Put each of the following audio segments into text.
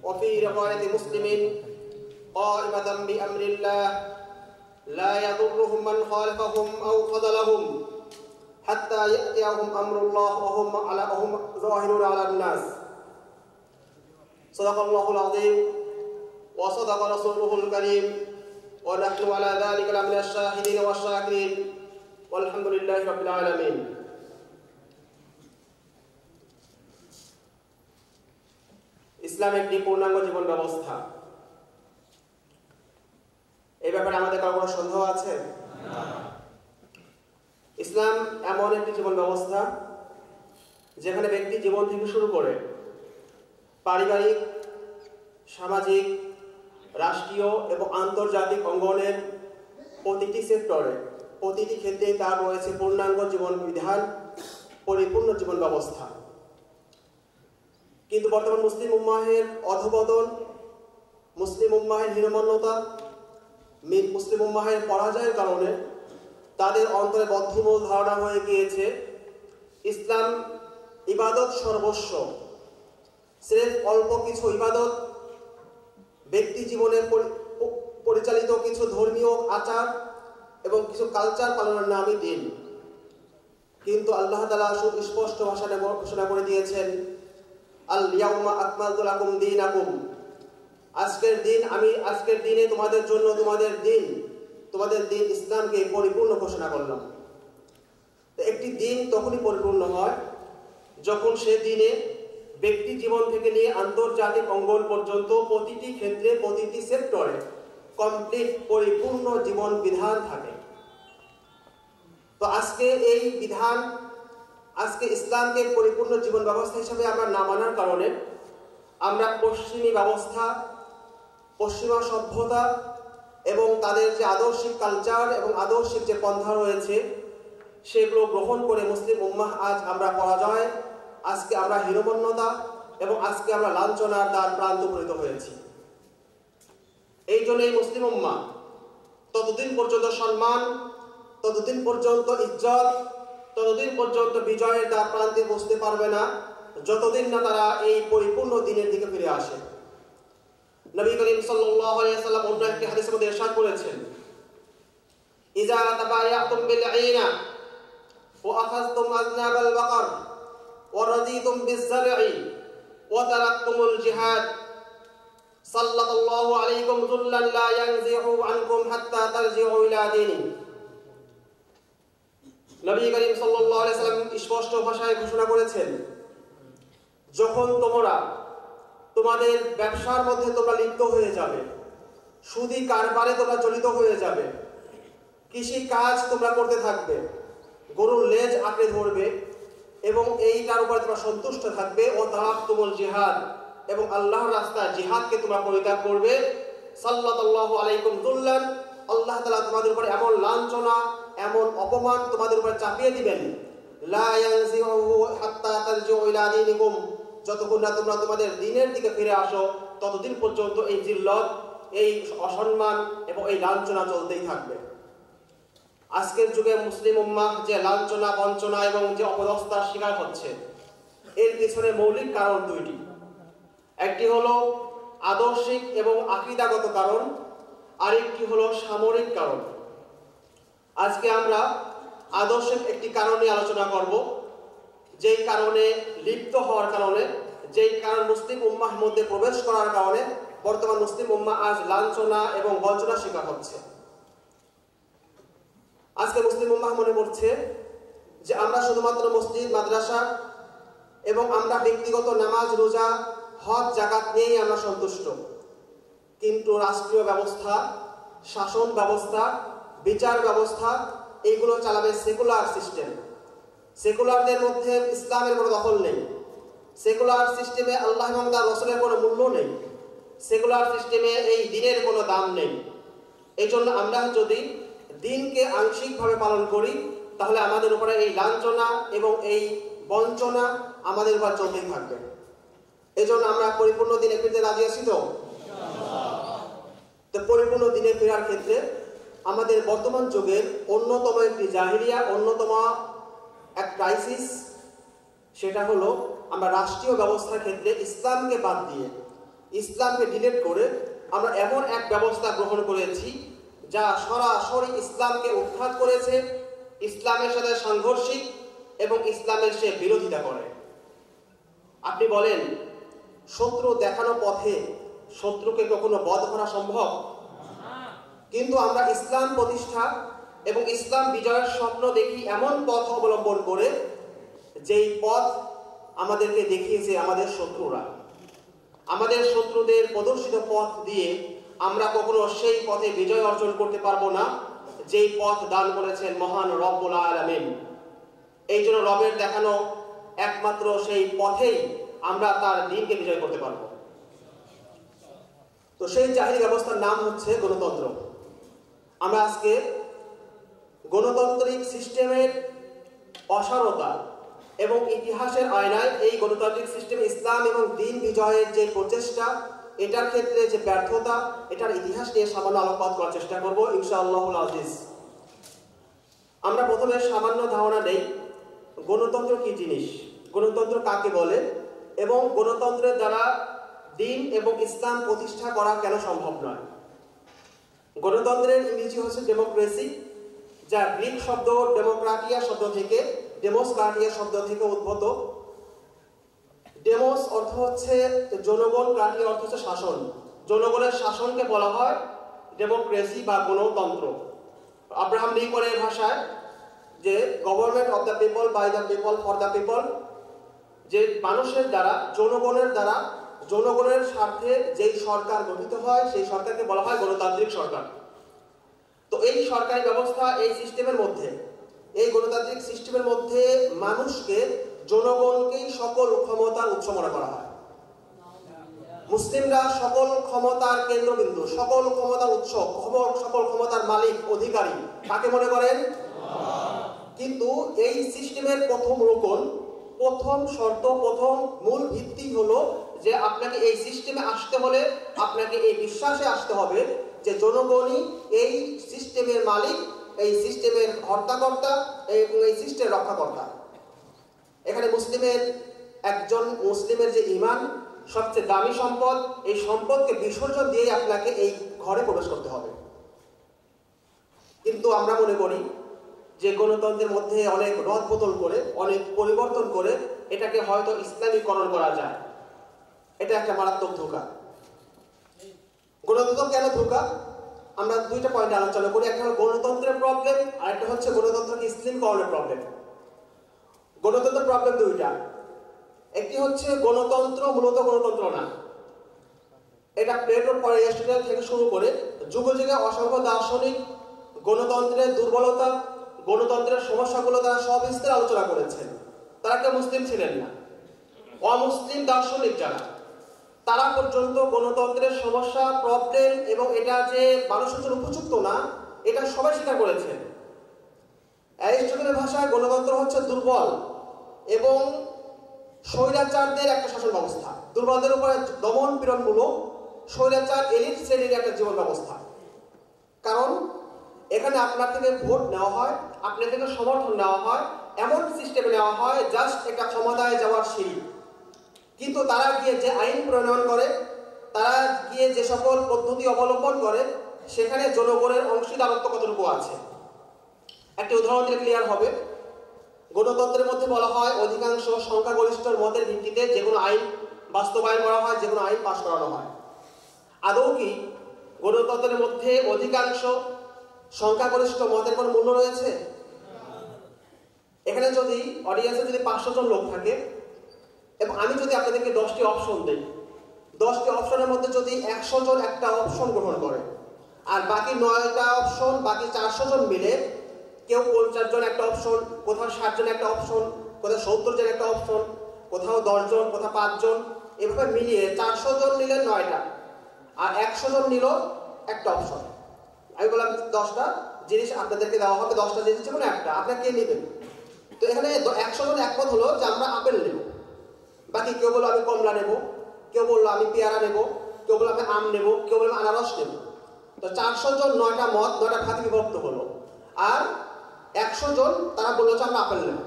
وفي رواية مسلم قائمة بأمر الله لا يضرهم من خالفهم أو خذلهم حتى يأتيهم أمر الله وهم ظاهرون على الناس صدق الله العظيم وصدق رسوله الكريم ونحن على ذلك من الشاهدين والشاكرين والحمد لله رب العالمين ইসলাম একটি পূর্ণাঙ্গ জীবন ব্যবস্থা। এই ব্যাপারে আমাদের কারো কোনো সন্দেহ আছে? ইসলাম এমন একটি জীবন ব্যবস্থা যেখানে ব্যক্তি জীবন থেকে শুরু করে পারিবারিক, সামাজিক, রাষ্ট্রীয় এবং আন্তর্জাতিক অঙ্গনের প্রতিটি সেক্টরে, প্রতিটি ক্ষেত্রে তার রয়েছে পূর্ণাঙ্গ জীবন বিধান, পরিপূর্ণ জীবন ব্যবস্থা। কিন্তু বর্তমান মুসলিম উম্মাহের অধঃপতন, মুসলিম উম্মাহের হীনমন্যতা, মুসলিম উম্মাহের পরাজয়ের কারণে তাদের অন্তরে বদ্ধমূল ধারণা হয়ে গিয়েছে ইসলাম ইবাদত সর্বস্ব। সির্ফ অল্প কিছু ইবাদত, ব্যক্তি জীবনে পরিচালিত কিছু ধর্মীয় আচার এবং কিছু কালচার পালনের নামই দিন। কিন্তু আল্লাহ তাআলা সুস্পষ্ট ভাষায় ঘোষণা করে দিয়েছেন, আল ইয়াউমা আকমালতু লাকুম দীনাকুম, আজকের দিনে তোমাদের জন্য তোমাদের দিন ইসলামকে পরিপূর্ণ ঘোষণা করলাম। একটি দিন তখনই পরিপূর্ণ হয় যখন সে দিনে ব্যক্তি জীবন থেকে নিয়ে আন্তর্জাতিক অঙ্গন পর্যন্ত প্রতিটি ক্ষেত্রে, প্রতিটি সেক্টরে কমপ্লিট পরিপূর্ণ জীবন বিধান থাকে। তো আজকে এই বিধান, আজকে ইসলামকে পরিপূর্ণ জীবন ব্যবস্থা হিসেবে আমরা না মানার কারণে আমরা পশ্চিমী ব্যবস্থা, পশ্চিমা সভ্যতা এবং তাদের যে আদর্শিক কালচার এবং আদর্শিক যে পন্থা রয়েছে সেগুলো গ্রহণ করে মুসলিম উম্মাহ আজ আমরা পরাজয়, আজকে আমরা হীনমন্যতা এবং আজকে আমরা লাঞ্ছনার দ্বার প্রান্ত উপনীত হয়েছি। এই জন্যই মুসলিম উম্মাহ ততদিন পর্যন্ত সম্মান, ততদিন পর্যন্ত ইজ্জত, ততদিন পর্যন্ত বিজয়ের দ্বার প্রান্তে বসতে পারবে না যতদিন না তারা এই পরিপূর্ণ দিনের দিকে ফিরে আসে। নবী করিম সাল্লাল্লাহু আলাইহি ওয়াসাল্লাম অন্য একটি হাদিসের মধ্যে ইরশাদ করেছেন, ইযা তাবায়াতুম বিল আইনা ওয়া আখাযতুম আযনাবাল বাকার ওয়া রাদিতুম বিজ-যার'i ওয়া তারাকতুমুল জিহাদ সাল্লাল্লাহু আলাইকুম যুল্লান লা ইয়ানজিহু আনকুম হাত্তা তারজিউ ইলা দীনি। নবী করিম সাল্লাল্লাহু আলাইহি ওয়াসাল্লাম স্পষ্ট ভাষায় ঘোষণা করেছেন, যখন তোমরা তোমাদের ব্যবসার মধ্যে তোমরা লিপ্ত হয়ে যাবে, সুদী কারবারে তোমরা জড়িত হয়ে যাবে, কৃষি কাজ তোমরা করতে থাকবে, গরুর লেজ আঁকড়ে ধরবে এবং এইটার উপরে তোমরা সন্তুষ্ট থাকবে, ও তারাকতুমুল জিহাদ, এবং আল্লাহর রাস্তায় জিহাদকে তোমরা পরিত্যাগ করবে, সাল্লাল্লাহু আলাইকুম যুল্লান, আল্লাহ তাআলা তোমাদের উপর এমন লাঞ্ছনা, এমন অপমান তোমাদের উপর চাপিয়ে দিবেন, লা ইয়ানজিহু হাত্তা তারজিউ ইলা দীনিকুম, যতক্ষণ না তোমরা তোমাদের দ্বীনের দিকে ফিরে আসো ততদিন পর্যন্ত এই জিল্লত, এই অসম্মান এবং এই লাঞ্ছনা চলতেই থাকবে। আজকের যুগে মুসলিম উম্মাহ যে লাঞ্ছনা, বঞ্চনা এবং যে অপদস্থার শিকার হচ্ছে, এর পিছনে মৌলিক কারণ দুইটি। একটি হলো আদর্শিক এবং আকীদাগত কারণ, আরেকটি হলো সামরিক কারণ। আজকে আমরা আদর্শিক একটি কারণ নিয়ে আলোচনা করব, যেই কারণে লিপ্ত হওয়ার কারণে, যেই কারণ মুসলিম উম্মাহর মধ্যে প্রবেশ করার কারণে বর্তমান মুসলিম উম্মাহ আজ লাঞ্ছনা এবং বঞ্চনার শিকার হচ্ছে। আজকে মুসলিম উম্মাহ মনে করছে যে আমরা শুধুমাত্র মসজিদ, মাদ্রাসা এবং আমরা ব্যক্তিগত নামাজ, রোজা, হজ, যাকাত নিয়েই আমরা সন্তুষ্ট, কিন্তু রাষ্ট্রীয় ব্যবস্থা, শাসন ব্যবস্থা, বিচার ব্যবস্থা এইগুলো চালাবে সেকুলার সিস্টেম। সেকুলারদের মধ্যে ইসলামের কোনো দখল নেই, সেকুলার সিস্টেমে আল্লাহ এবং তার রাসূলের কোনো মূল্য নেই, সেকুলার সিস্টেমে এই দ্বীনের কোনো দাম নেই। এই জন্য আমরা যদি দ্বীনকে আংশিকভাবে পালন করি তাহলে আমাদের উপরে এই লাঞ্ছনা এবং এই বঞ্চনা আমাদের উপর চলতেই থাকবে। এই জন্য আমরা পরিপূর্ণ দ্বীনে ফিরতে রাজি আছি তো? পরিপূর্ণ দ্বীনে ফেরার ক্ষেত্রে আমাদের বর্তমান যুগের অন্যতম একটি জাহিলিয়া, অন্যতম এক ক্রাইসিস, সেটা হলো আমরা রাষ্ট্রীয় ব্যবস্থার ক্ষেত্রে ইসলামকে বাদ দিয়ে ইসলামকে ডিলেট করে আমরা এমন এক ব্যবস্থা গ্রহণ করেছি যা সরাসরি ইসলামকে উৎখাত করেছে, ইসলামের সাথে সাংঘর্ষিক এবং ইসলামের সে বিরোধিতা করে। আপনি বলেন, শত্রু দেখানো পথে শত্রুকে কখনো বধ করা সম্ভব? কিন্তু আমরা ইসলাম প্রতিষ্ঠা এবং ইসলাম বিজয়ের স্বপ্ন দেখি এমন পথ অবলম্বন করে যেই পথ আমাদেরকে দেখিয়েছে আমাদের শত্রুরা। আমাদের শত্রুদের প্রদর্শিত পথ দিয়ে আমরা কখনো সেই পথে বিজয় অর্জন করতে পারবো না যেই পথ দান করেছেন মহান রব্বুল আলামিন। এই জন্য রবের দেখানো একমাত্র সেই পথেই আমরা তার দ্বীনকে বিজয় করতে পারব। তো সেই জাহিরি ব্যবস্থার নাম হচ্ছে গণতন্ত্র। আমরা আজকে গণতান্ত্রিক সিস্টেমের অসারতা এবং ইতিহাসের আয়নায় এই গণতান্ত্রিক সিস্টেম ইসলাম এবং দ্বীন বিজয়ের যে প্রচেষ্টা, এটার ক্ষেত্রে যে ব্যর্থতা, এটার ইতিহাস নিয়ে সামান্য আলোকপাত করার চেষ্টা করব ইনশাআল্লাহুল আজিজ। আমরা প্রথমে সামান্য ধারণা নেই গণতন্ত্র কি জিনিস, গণতন্ত্র কাকে বলে এবং গণতন্ত্রের দ্বারা দ্বীন এবং ইসলাম প্রতিষ্ঠা করা কেন সম্ভব নয়। গণতন্ত্রের ইংরেজি হচ্ছে ডেমোক্রেসি, যা গ্রিক শব্দ ডেমোক্রাটিয়া শব্দ থেকে উদ্ভূত। ডেমোস অর্থ হচ্ছে জনগণ, ক্রাটিয়া অর্থ হচ্ছে শাসন। জনগণের শাসনকে বলা হয় ডেমোক্রেসি বা গণতন্ত্র। আব্রাহাম লিঙ্কনের ভাষায় যে government of the people, by the people, for the people, যে মানুষের দ্বারা, জনগণের দ্বারা, জনগণের স্বার্থে যেই সরকার গঠিত হয় সেই সরকারকে বলা হয় গণতান্ত্রিক সরকার। তো এই সরকারি ব্যবস্থা, এই সিস্টেমের মধ্যে, এই গণতান্ত্রিক সিস্টেমের মধ্যে মানুষকে, জনগণকেই সকল ক্ষমতার উৎস মনে করা হয়। মুসলিমরা সকল ক্ষমতার কেন্দ্রবিন্দু, সকল ক্ষমতার উৎস, সকল ক্ষমতার মালিক, অধিকারী কাকে মনে করেন? কিন্তু এই সিস্টেমের প্রথম রোকন, প্রথম শর্ত, প্রথম মূল ভিত্তি হলো যে আপনাকে এই সিস্টেমে আসতে হলে আপনাকে এই বিশ্বাসে আসতে হবে যে জনগণই এই সিস্টেমের মালিক, এই সিস্টেমের হর্তাকর্তা এবং এই সিস্টেমের রক্ষাকর্তা। এখানে মুসলিমের যে ঈমান সবচেয়ে দামি সম্পদ, এই সম্পদকে বিসর্জন দিয়ে আপনাকে এই ঘরে প্রবেশ করতে হবে। কিন্তু আমরা মনে করি যে গণতন্ত্রের মধ্যে অনেক রদবদল করে, অনেক পরিবর্তন করে এটাকে হয়তো ইসলামীকরণ করা যায়। এটা একটা মারাত্মক ধোঁকা। গণতন্ত্র কেন ধোঁকা? আমরা দুইটা পয়েন্ট আলোচনা করি। একটা হলো গণতন্ত্রের প্রবলেম, আর একটা হচ্ছে গণতন্ত্রকে ইসলামীকরণের প্রবলেম। গণতন্ত্রের প্রবলেম দুইটা। একটি হচ্ছে গণতন্ত্র মূলত গণতন্ত্র না। এটা প্লেটোর পরে এরিস্টটল থেকে শুরু করে যুগে যুগে অসংখ্য দার্শনিক গণতন্ত্রের দুর্বলতা, গণতন্ত্রের সমস্যাগুলো তারা সবিস্তারে আলোচনা করেছেন। তারা কেউ মুসলিম ছিলেন না। অমুসলিম দার্শনিক যারা, তারা পর্যন্ত গণতন্ত্রের সমস্যা, প্রবলেম এবং এটা যে মানুষের জন্য উপযুক্ত না, এটা সবাই স্বীকার করেছেন। অ্যারিস্টটলের ভাষায় গণতন্ত্র হচ্ছে দুর্বল এবং স্বৈরাচারদের একটা শাসন ব্যবস্থা, দুর্বলদের উপরে দমন পীড়নমূলক স্বৈরাচার এলিট শ্রেণীর একটা জীবন ব্যবস্থা। কারণ এখানে আপনার থেকে ভোট নেওয়া হয়, আপনার থেকে সমর্থন নেওয়া হয়, এমন সিস্টেমে নেওয়া হয় জাস্ট একটা ক্ষমতায় যাওয়ার সিঁড়ি। কিন্তু তারা গিয়ে যে আইন প্রণয়ন করে, তারা গিয়ে যে সকল পদ্ধতি অবলম্বন করে, সেখানে জনগণের অংশীদারত্ব কতটুকু আছে। একটা উদাহরণ দিয়ে ক্লিয়ার হবে। গণতন্ত্রের মধ্যে বলা হয় অধিকাংশ সংখ্যাগরিষ্ঠের মতের ভিত্তিতে যে কোনো আইন বাস্তবায়ন করা হয়, যে কোনো আইন পাশ করানো হয়। আদৌ কি গণতন্ত্রের মধ্যে অধিকাংশ সংখ্যাগরিষ্ঠ মতের কোনো মূল্য রয়েছে? এখানে যদি অডিয়েন্সে যদি 500 জন লোক থাকে এবং আমি যদি আপনাদেরকে 10টি অপশন দিই, 10টি অপশনের মধ্যে যদি 100 জন একটা অপশন গ্রহণ করে আর বাকি 9টা অপশন, বাকি 400 জন মিলে, কেউ 50 জন একটা অপশন, কোথাও 60 জন একটা অপশন, কোথাও 70 জন একটা অপশন, কোথাও 10 জন, কোথাও 5 জন, এভাবে মিলিয়ে 400 জন নিলেন 9টা আর 100 জন নিল একটা অপশন। আমি বললাম 10টা জিনিস আপনাদেরকে দেওয়া হবে, 10টা জিনিস যেমন একটা, আপনারা কে নেবেন? তো এখানে 100 জন একমত হলো যে আমরা আপেল নেব। বাকি কেউ বললো আমি কমলা নেব, কেউ বললো আমি পেয়ারা নেব, কেউ বললো আমি আম নেব, কেউ বললো আমি আনারস নেব। তো 400 জন 9টা মত, 9টা ভাগে বিভক্ত হলো। আর 100 জন তারা বললো যে আমরা আপেল নেব।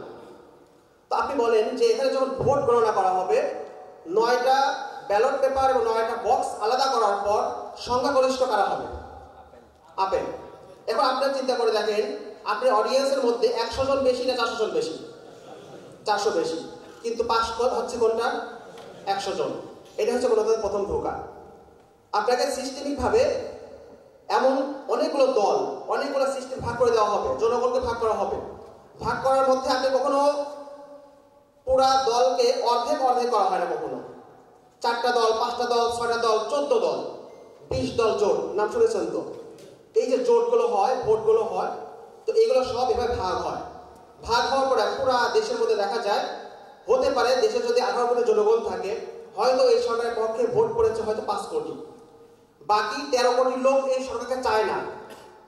তো আপনি বলেন যে এখানে যখন ভোট গণনা করা হবে, 9টা ব্যালট পেপার এবং 9টা বক্স আলাদা করার পর সংখ্যাগরিষ্ঠ কারা হবে? আপেল। এখন আপনারা চিন্তা করে দেখেন, আপনার অডিয়েন্সের মধ্যে 100 জন বেশি না 400 জন বেশি? 400 বেশি, কিন্তু পাস হচ্ছে কোনটা? 100 জন। এটা হচ্ছে গণতন্ত্রের প্রথম ধোঁকা। আপনাকে সিস্টেমিকভাবে এমন অনেকগুলো দল, অনেকগুলো সিস্টেম ভাগ করে দেওয়া হবে, জনগণকে ভাগ করা হবে। ভাগ করার মধ্যে আপনি কখনো পুরা দলকে অর্ধেক অর্ধেক করা হয় না, কখনো 4টা দল, 5টা দল, 6টা দল, 14 দল, 20 দল জোট, নাম শুনেছেন তো? এই যে জোটগুলো হয়, ভোটগুলো হয়, তো এইগুলো সব এভাবে ভাগ হয়। ভাগ হওয়ার পরে পুরা দেশের মধ্যে দেখা যায়, হতে পারে দেশে যদি 18 কোটি জনগণ থাকে, হয়তো এই সরকারের পক্ষে ভোট করেছে হয়তো 5 কোটি, বাকি 13 কোটি লোক এই সরকারকে চায় না।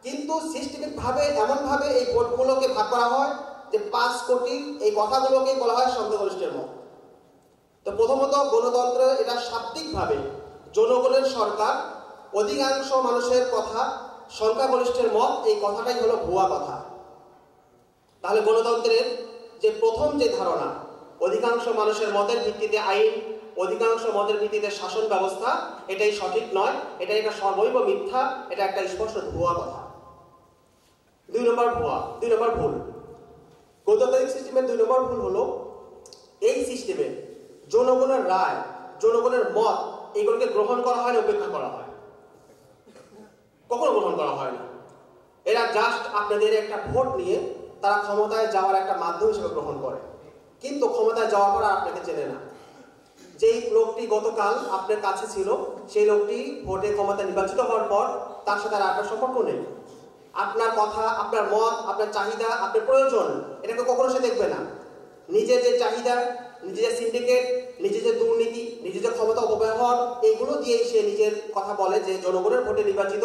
কিন্তু সিস্টেমিক ভাবে এমনভাবে এই ভোটগুলোকে ভাগ করা হয় যে 5 কোটি এই কথাগুলোকে বলা হয় সংখ্যাগরিষ্ঠের মত। তো প্রথমত গণতন্ত্র এটা শাব্দিকভাবে জনগণের সরকার, অধিকাংশ মানুষের কথা, সংখ্যাগরিষ্ঠের মত, এই কথাটাই হলো ভুয়া কথা। তাহলে গণতন্ত্রের যে প্রথম যে ধারণা, অধিকাংশ মানুষের মতের ভিত্তিতে আইন, অধিকাংশ মতের ভিত্তিতে শাসন ব্যবস্থা, এটাই সঠিক নয়, এটা একটা সর্বৈব মিথ্যা, এটা একটা স্পষ্ট ভুয়া কথা। 2 নম্বর ভুয়া, 2 নম্বর ভুল। গণতান্ত্রিক সিস্টেমের 2 নম্বর ভুল হলো এই সিস্টেমে জনগণের রায়, জনগণের মত, এগুলোকে গ্রহণ করা হয় না, উপেক্ষা করা হয়। কখনো গ্রহণ করা হয় না। এরা জাস্ট আপনাদের একটা ভোট নিয়ে তারা ক্ষমতায় যাওয়ার একটা মাধ্যম হিসেবে গ্রহণ করে, কিন্তু ক্ষমতায় যাওয়ার পর আপনাকে চেনে না। যেই লোকটি গতকাল আপনার কাছে ছিল, সেই লোকটি ভোটে ক্ষমতা নির্বাচিত হওয়ার পর তার সাথে আর আপনার সম্পর্ক নেই। আপনার কথা, আপনার মত, আপনার চাহিদা, আপনার প্রয়োজন, এটাকে কখনো সে দেখবে না। নিজের যে চাহিদা, নিজের যে সিন্ডিকেট, নিজের যে দুর্নীতি, নিজের যে ক্ষমতা অপব্যবহার, এইগুলো দিয়েই সে নিজের কথা বলে যে জনগণের ভোটে নির্বাচিত,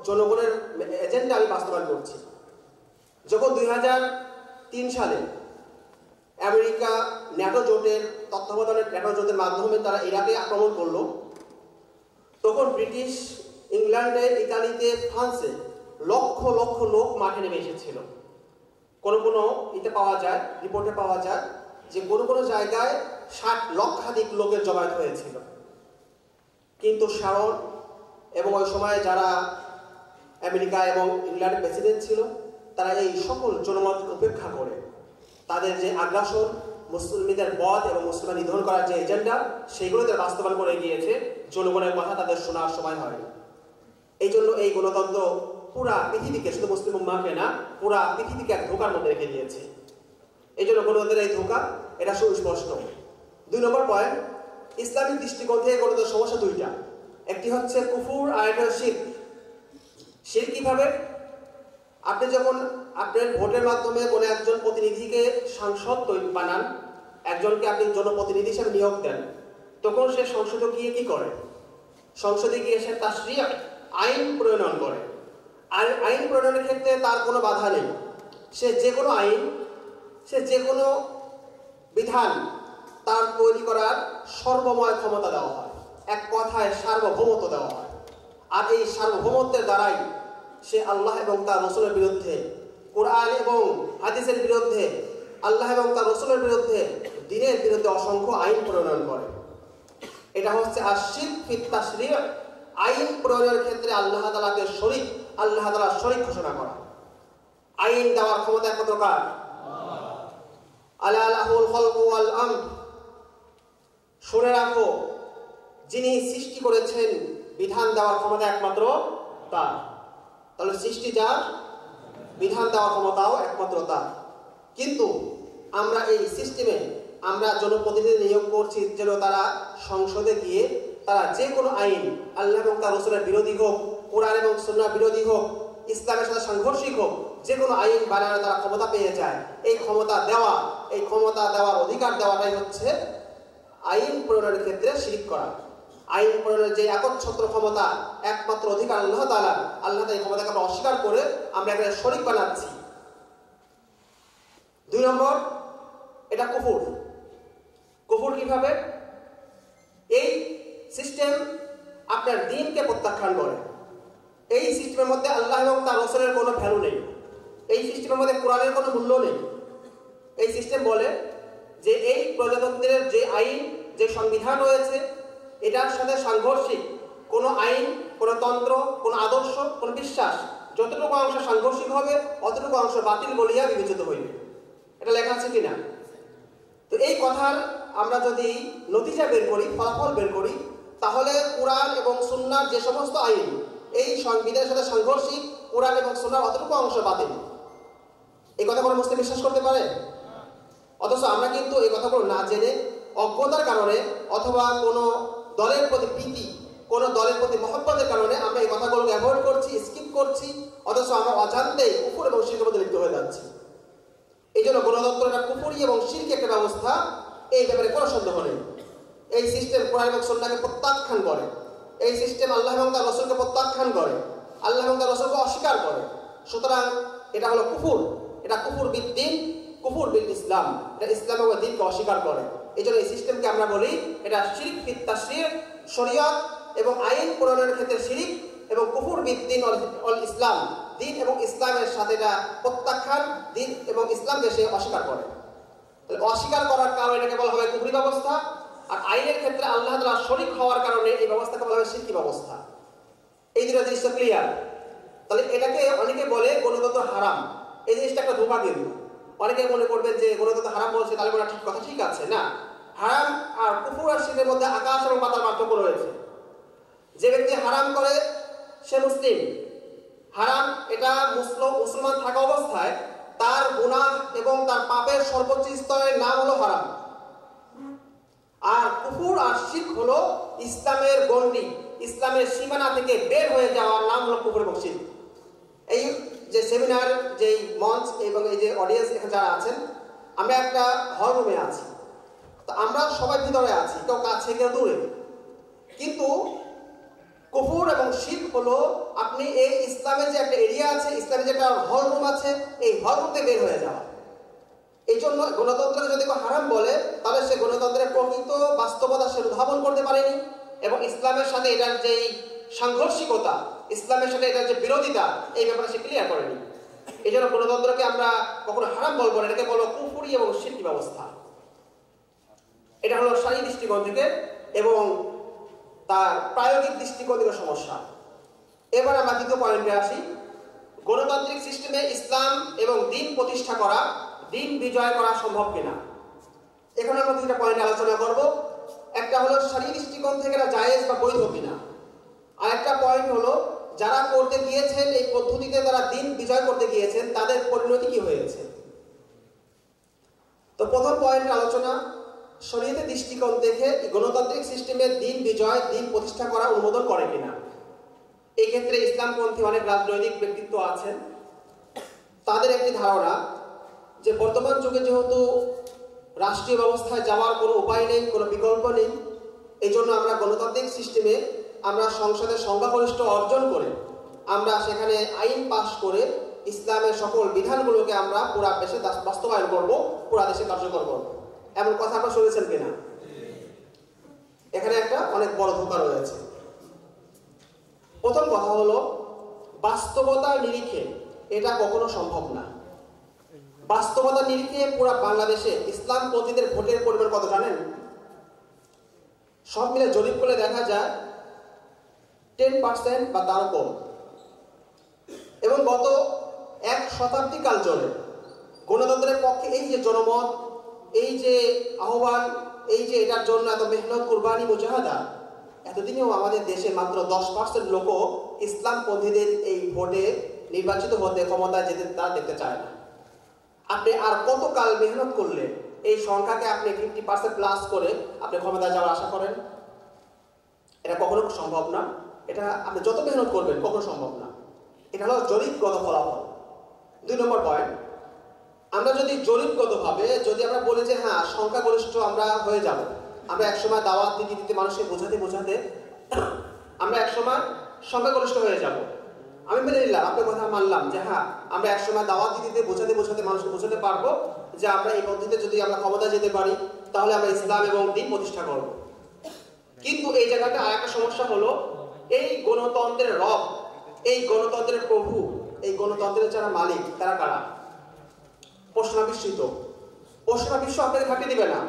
জনগণের এজেন্ডা আমি বাস্তবায়ন করছি। যখন 2003 সালে আমেরিকা ন্যাটো জোটের তত্ত্বাবধানে, ন্যাটো জোটের মাধ্যমে তারা ইরাকে আক্রমণ করলো, তখন ব্রিটিশ, ইংল্যান্ডে, ইতালিতে, ফ্রান্সে লক্ষ লক্ষ লোক মাঠে নেমে এসেছিল। কোনো কোনো পাওয়া যায়, রিপোর্টে পাওয়া যায় যে কোনো কোনো জায়গায় 60 লক্ষাধিক লোকের জমায়েত হয়েছিল। কিন্তু শারন এবং ওই সময়ে যারা আমেরিকা এবং ইংল্যান্ডের প্রেসিডেন্ট ছিল, তারা এই সকল জনমত উপেক্ষা করে তাদের যে আগ্রাসন, মুসলিমদের বধ এবং মুসলমান নিধন করার যে এজেন্ডা, সেগুলো তারা বাস্তবায়ন করে গিয়েছে। জনগণের কথা তাদের শোনার সময় হয়নি। এই জন্য এই গণতন্ত্র পুরা পৃথিবীকে, শুধু মুসলিম উম্মাহকে না, পুরা পৃথিবীকে এক ধোঁকার মধ্যে রেখে দিয়েছে। এই জন্য গণতন্ত্রের এই ধোঁকা, এটা সুস্পষ্ট। 2 নম্বর পয়েন্ট, ইসলামিক দৃষ্টিকোণ থেকে গণতন্ত্রের সমস্যা 2টা। একটি হচ্ছে কুফুর, আর একটা শিরক। শিরক কিভাবে? আপনি যখন আপনার ভোটের মাধ্যমে কোনো একজন প্রতিনিধিকে সাংসদ বানান, একজনকে আপনি জনপ্রতিনিধি হিসেবে নিয়োগ দেন, তখন সে সংসদে গিয়ে কি করে? সংসদে গিয়ে সে তাশরিয়া, আইন প্রণয়ন করে। আর আইন প্রণয়নের ক্ষেত্রে তার কোনো বাধা নেই। সে যে কোনো আইন, সে যে কোনো বিধান তার তৈরি করার সর্বময় ক্ষমতা দেওয়া হয়, এক কথায় সার্বভৌমত্ব দেওয়া হয়। আর এই সার্বভৌমত্বের দ্বারাই সে আল্লাহ এবং তার রসুলের বিরুদ্ধে, কোরআন এবং হাদিসের বিরুদ্ধে, আল্লাহ এবং তার রসুলের বিরুদ্ধে, দ্বীনের বিরুদ্ধে অসংখ্য আইন প্রণয়ন করে। এটা হচ্ছে আশিরক ফিত তাশরিয়, আইন প্রণয়নের ক্ষেত্রে আল্লাহ তাআলাকে শরীক, আল্লাহ তাআলা শরীক ঘোষণা করা। আইন দেওয়ার ক্ষমতা একমাত্র কার? আলা লাহুল খালকু ওয়াল আমর। শুনে রাখো, যিনি সৃষ্টি করেছেন, বিধান দেওয়ার ক্ষমতা একমাত্র তার। তাহলে সৃষ্টি যার, বিধান দেওয়ার ক্ষমতাও একমাত্র তার। কিন্তু আমরা এই সিস্টেমে আমরা জনপ্রতিনিধি নিয়োগ করছি যেন তারা সংসদে গিয়ে তারা যে কোনো আইন, আল্লাহ এবং তার রাসূলের বিরোধী হোক, কোরআন এবং সুন্নাহর বিরোধী হোক, ইসলামের সাথে সাংঘর্ষিক হোক, যে কোনো আইন বানানো তারা ক্ষমতা পেয়ে যায়। এই ক্ষমতা দেওয়া, এই ক্ষমতা দেওয়ার অধিকার দেওয়াটাই হচ্ছে আইন প্রণয়নের ক্ষেত্রে শিরক করা। আইন প্রণয়নের যে একচ্ছত্র ক্ষমতা, একমাত্র অধিকার আল্লাহ তাআলার, আল্লাহ তাআলা এই ক্ষমতাকে আমরা অস্বীকার করে আমরা এখানে শরীক বানাচ্ছি। 2 নম্বর, এটা কুফর। কুফর কিভাবে? এই সিস্টেম আপনার দ্বীনকে প্রত্যাখ্যান করে। এই সিস্টেমের মধ্যে আল্লাহ এবং তার রাসূলের কোনো ভ্যালু নেই। এই সিস্টেমের মধ্যে কোরআনের কোনো মূল্য নেই। এই সিস্টেম বলে যে এই প্রজাতন্ত্রের যে আইন, যে সংবিধান রয়েছে, এটার সাথে সাংঘর্ষিক কোনো আইন, কোনো তন্ত্র, কোনো আদর্শ, কোনো বিশ্বাস যতটুকু অংশ সাংঘর্ষিক হবে অতটুকু অংশ বাতিল বলিয়া বিবেচিত হইবে। এটা লেখা আছে কিনা? তো এই কথার আমরা যদি নতিজা বের করি, ফলাফল বের করি, তাহলে কোরআন এবং সুন্নাহর যে সমস্ত আইন এই সংবিধানের সাথে সাংঘর্ষিক, কোরআন এবং সুন্নাহর অতটুকু অংশ বাতিল। এই কথা কোনো মুসলিম বিশ্বাস করতে পারে? অথচ আমরা কিন্তু এই কথাগুলো না জেনে, অজ্ঞতার কারণে অথবা কোনো দলের প্রতি প্রীতি, কোনো দলের প্রতি মহব্বতের কারণে আমরা এই কথাগুলোকে অ্যাভয়েড করছি, স্কিপ করছি, অথচ আমরা অজান্তেই কুফর এবং শিরকের মধ্যে লিপ্ত হয়ে যাচ্ছি। এই জন্য গণতন্ত্র একটা কুফরি এবং শিরকি একটা ব্যবস্থা, এই ব্যাপারে কোনো সন্দেহ নেই। এই সিস্টেম কোরআন এবং সুন্নাহকে প্রত্যাখ্যান করে, এই সিস্টেম আল্লাহ এবং তার রাসূলকে প্রত্যাখ্যান করে, আল্লাহ এবং তার রাসূলকে অস্বীকার করে। সুতরাং এটা হলো কুফর, এটা কুফর বিদ্দিন, কুফর বিল ইসলাম, এটা ইসলাম এবং দ্বীনকে অস্বীকার করে। এই জন্য এই সিস্টেমকে আমরা বলি এটা শিরক ফিত তাশরীর, শরীয়ত এবং আইন প্রণয়নের ক্ষেত্রে শিরক, এবং কুফর বিদ্দিন অল ইসলাম, দ্বীন এবং ইসলামের সাথে এটা প্রত্যাখ্যান, দ্বীন এবং ইসলামকে সে অস্বীকার করে। তাহলে অস্বীকার করার কারণে এটাকে বলা হবে কুফরি ব্যবস্থা, আর আইনের ক্ষেত্রে আল্লাহ তাআলা শরীক হওয়ার কারণে এই ব্যবস্থাকে বলা হবে শিরকি ব্যবস্থা। এই দুটো জিনিস তো ক্লিয়ার। তাহলে এটাকে অনেকে বলে গণতন্ত্র হারাম। এই জিনিসটা একটা ধোঁকা, কিন্তু অনেকে মনে করবেন যে গণতন্ত্র হারাম বলছে তাহলে বলা ঠিক কথা, ঠিক আছে না। হারাম আর কুফর আর শিরকের মধ্যে আকাশ এবং পাতাল পার্থক্য রয়েছে। যে ব্যক্তি হারাম করে সে মুসলিম, হারাম এটা মুসলমান থাকা অবস্থায় তার গুনাহ এবং তার পাপের সর্বোচ্চ স্তরের নাম হলো হারাম। আর কুফর আর শিরক হলো ইসলামের গণ্ডি, ইসলামের সীমানা থেকে বের হয়ে যাওয়ার নাম হলো কুফর এবং শিরক। এই যে সেমিনার, যেই মঞ্চ এবং এই যে অডিয়েন্স এখানে যারা আছেন, আমরা একটা হল রুমে আছি, তো আমরা সবাই ভিতরে আছি, কেউ কাছে কেউ দূরে। কিন্তু কুফর এবং শিরক হলো আপনি এই ইসলামের যে একটা এরিয়া আছে, ইসলামের যে একটা হল রুম আছে, এই হল রুম থেকে বের হয়ে যাওয়া। এই জন্য গণতন্ত্রকে যদি কেউ হারাম বলে তাহলে সে গণতন্ত্রের প্রকৃত বাস্তবতা সে উদ্ভাবন করতে পারেনি, এবং ইসলামের সাথে এটার যে সাংঘর্ষিকতা, ইসলামের সাথে এটার যে বিরোধিতা, এই ব্যাপারে সে ক্লিয়ার করেনি। এই জন্য গণতন্ত্রকে আমরা কখনো হারাম বলবো না, এটাকে বলবো কুফরি এবং শিরকি ব্যবস্থা। এটা হলো শারীরিক দৃষ্টিকোণ থেকে এবং তার প্রায়োগিক দৃষ্টিকোণ থেকে সমস্যা। এবার আমরা দ্বিতীয় পয়েন্টে আসি। গণতান্ত্রিক সিস্টেমে ইসলাম এবং দ্বীন প্রতিষ্ঠা করা, দ্বীন বিজয় করা সম্ভব কিনা, এখানে আমরা দুইটা পয়েন্ট আলোচনা করব। একটা হলো শারীরিক দৃষ্টিকোণ থেকে এটা জায়েজ বা বৈধ কিনা, আর একটা পয়েন্ট হলো যারা করতে গিয়েছেন এই পদ্ধতিতে, তারা দ্বীন বিজয় করতে গিয়েছেন, তাদের পরিণতি কি হয়েছে। তো প্রথম পয়েন্টের আলোচনা, শরীয়তের দৃষ্টিকোণ থেকে গণতান্ত্রিক সিস্টেমে দ্বীন বিজয়, দ্বীন প্রতিষ্ঠা করা অনুমোদন করে কিনা। এই ক্ষেত্রে ইসলামপন্থী অনেক রাজনৈতিক ব্যক্তিত্ব আছেন, তাদের একটি ধারণা যে বর্তমান যুগে যেহেতু রাষ্ট্রীয় ব্যবস্থায় যাওয়ার কোনো উপায় নেই, কোনো বিকল্প নেই, এই জন্য আমরা গণতান্ত্রিক সিস্টেমে আমরা সংসদের সংখ্যাগরিষ্ঠ অর্জন করে আমরা সেখানে আইন পাশ করে ইসলামের সকল বিধানগুলোকে আমরা পুরা দেশে বাস্তবায়ন করব, পুরা দেশে কার্যকর করব। এমন কথা আপনারা শুনেছেন কিনা? এখানে একটা অনেক বড় ধোঁকা রয়েছে। প্রথম কথা হলো বাস্তবতার নিরিখে এটা কখনো সম্ভব না। বাস্তবতার নিরিখে পুরা বাংলাদেশে ইসলামপন্থীদের ভোটের পরিমাণ কত জানেন? সব মিলে জরিপ করে দেখা যায় 10% বা তারও কম। এবং গত এক শতাব্দী কাল চলে গণতন্ত্রের পক্ষে এই যে জনমত, এই যে আহ্বান, এই যে এটার জন্য এত মেহনত, কুরবানি, মুজাহাদা, এতদিনেও আমাদের দেশে মাত্র 10% লোকও ইসলামপন্থীদের এই ভোটে নির্বাচিত হতে, ক্ষমতায় যেতে তারা দেখতে চায় না। আপনি আর কতকাল মেহনত করলে এই সংখ্যাকে আপনি 50% প্লাস করে আপনি ক্ষমতায় যাওয়ার আশা করেন? এটা কখনো সম্ভব না। এটা আপনি যত মেহনত করবেন কখনো সম্ভব না। এটা হলো জরিপগত ফলাফল। 2 নম্বর পয়েন্ট, আমরা যদি জরিপগতভাবে যদি আমরা বলি যে হ্যাঁ সংখ্যাগরিষ্ঠ আমরা হয়ে যাব, আমরা একসময় দাওয়াত দিতে দিতে মানুষকে বোঝাতে বোঝাতে আমরা একসময় সংখ্যাগরিষ্ঠ হয়ে যাব, আমি মেনে নিলাম, আপনার কথা মানলাম যে হ্যাঁ আমরা একসময় দাওয়াত দিতে বোঝাতে বোঝাতে মানুষকে বোঝাতে পারবো যে আমরা এই পদ্ধতিতে যদি আমরা ক্ষমতায় যেতে পারি তাহলে আমরা ইসলাম এবং দ্বীন প্রতিষ্ঠা করব। কিন্তু এই জায়গাটা আর একটা সমস্যা হলো, এই গণতন্ত্রের রব, এই গণতন্ত্রের প্রভু, এই গণতন্ত্রের যারা মালিক তারা কারা? পশ্চিমা বিস্মিত। পশ্চিমা বিশ্ব আপনাকে থাকতে দিবে না।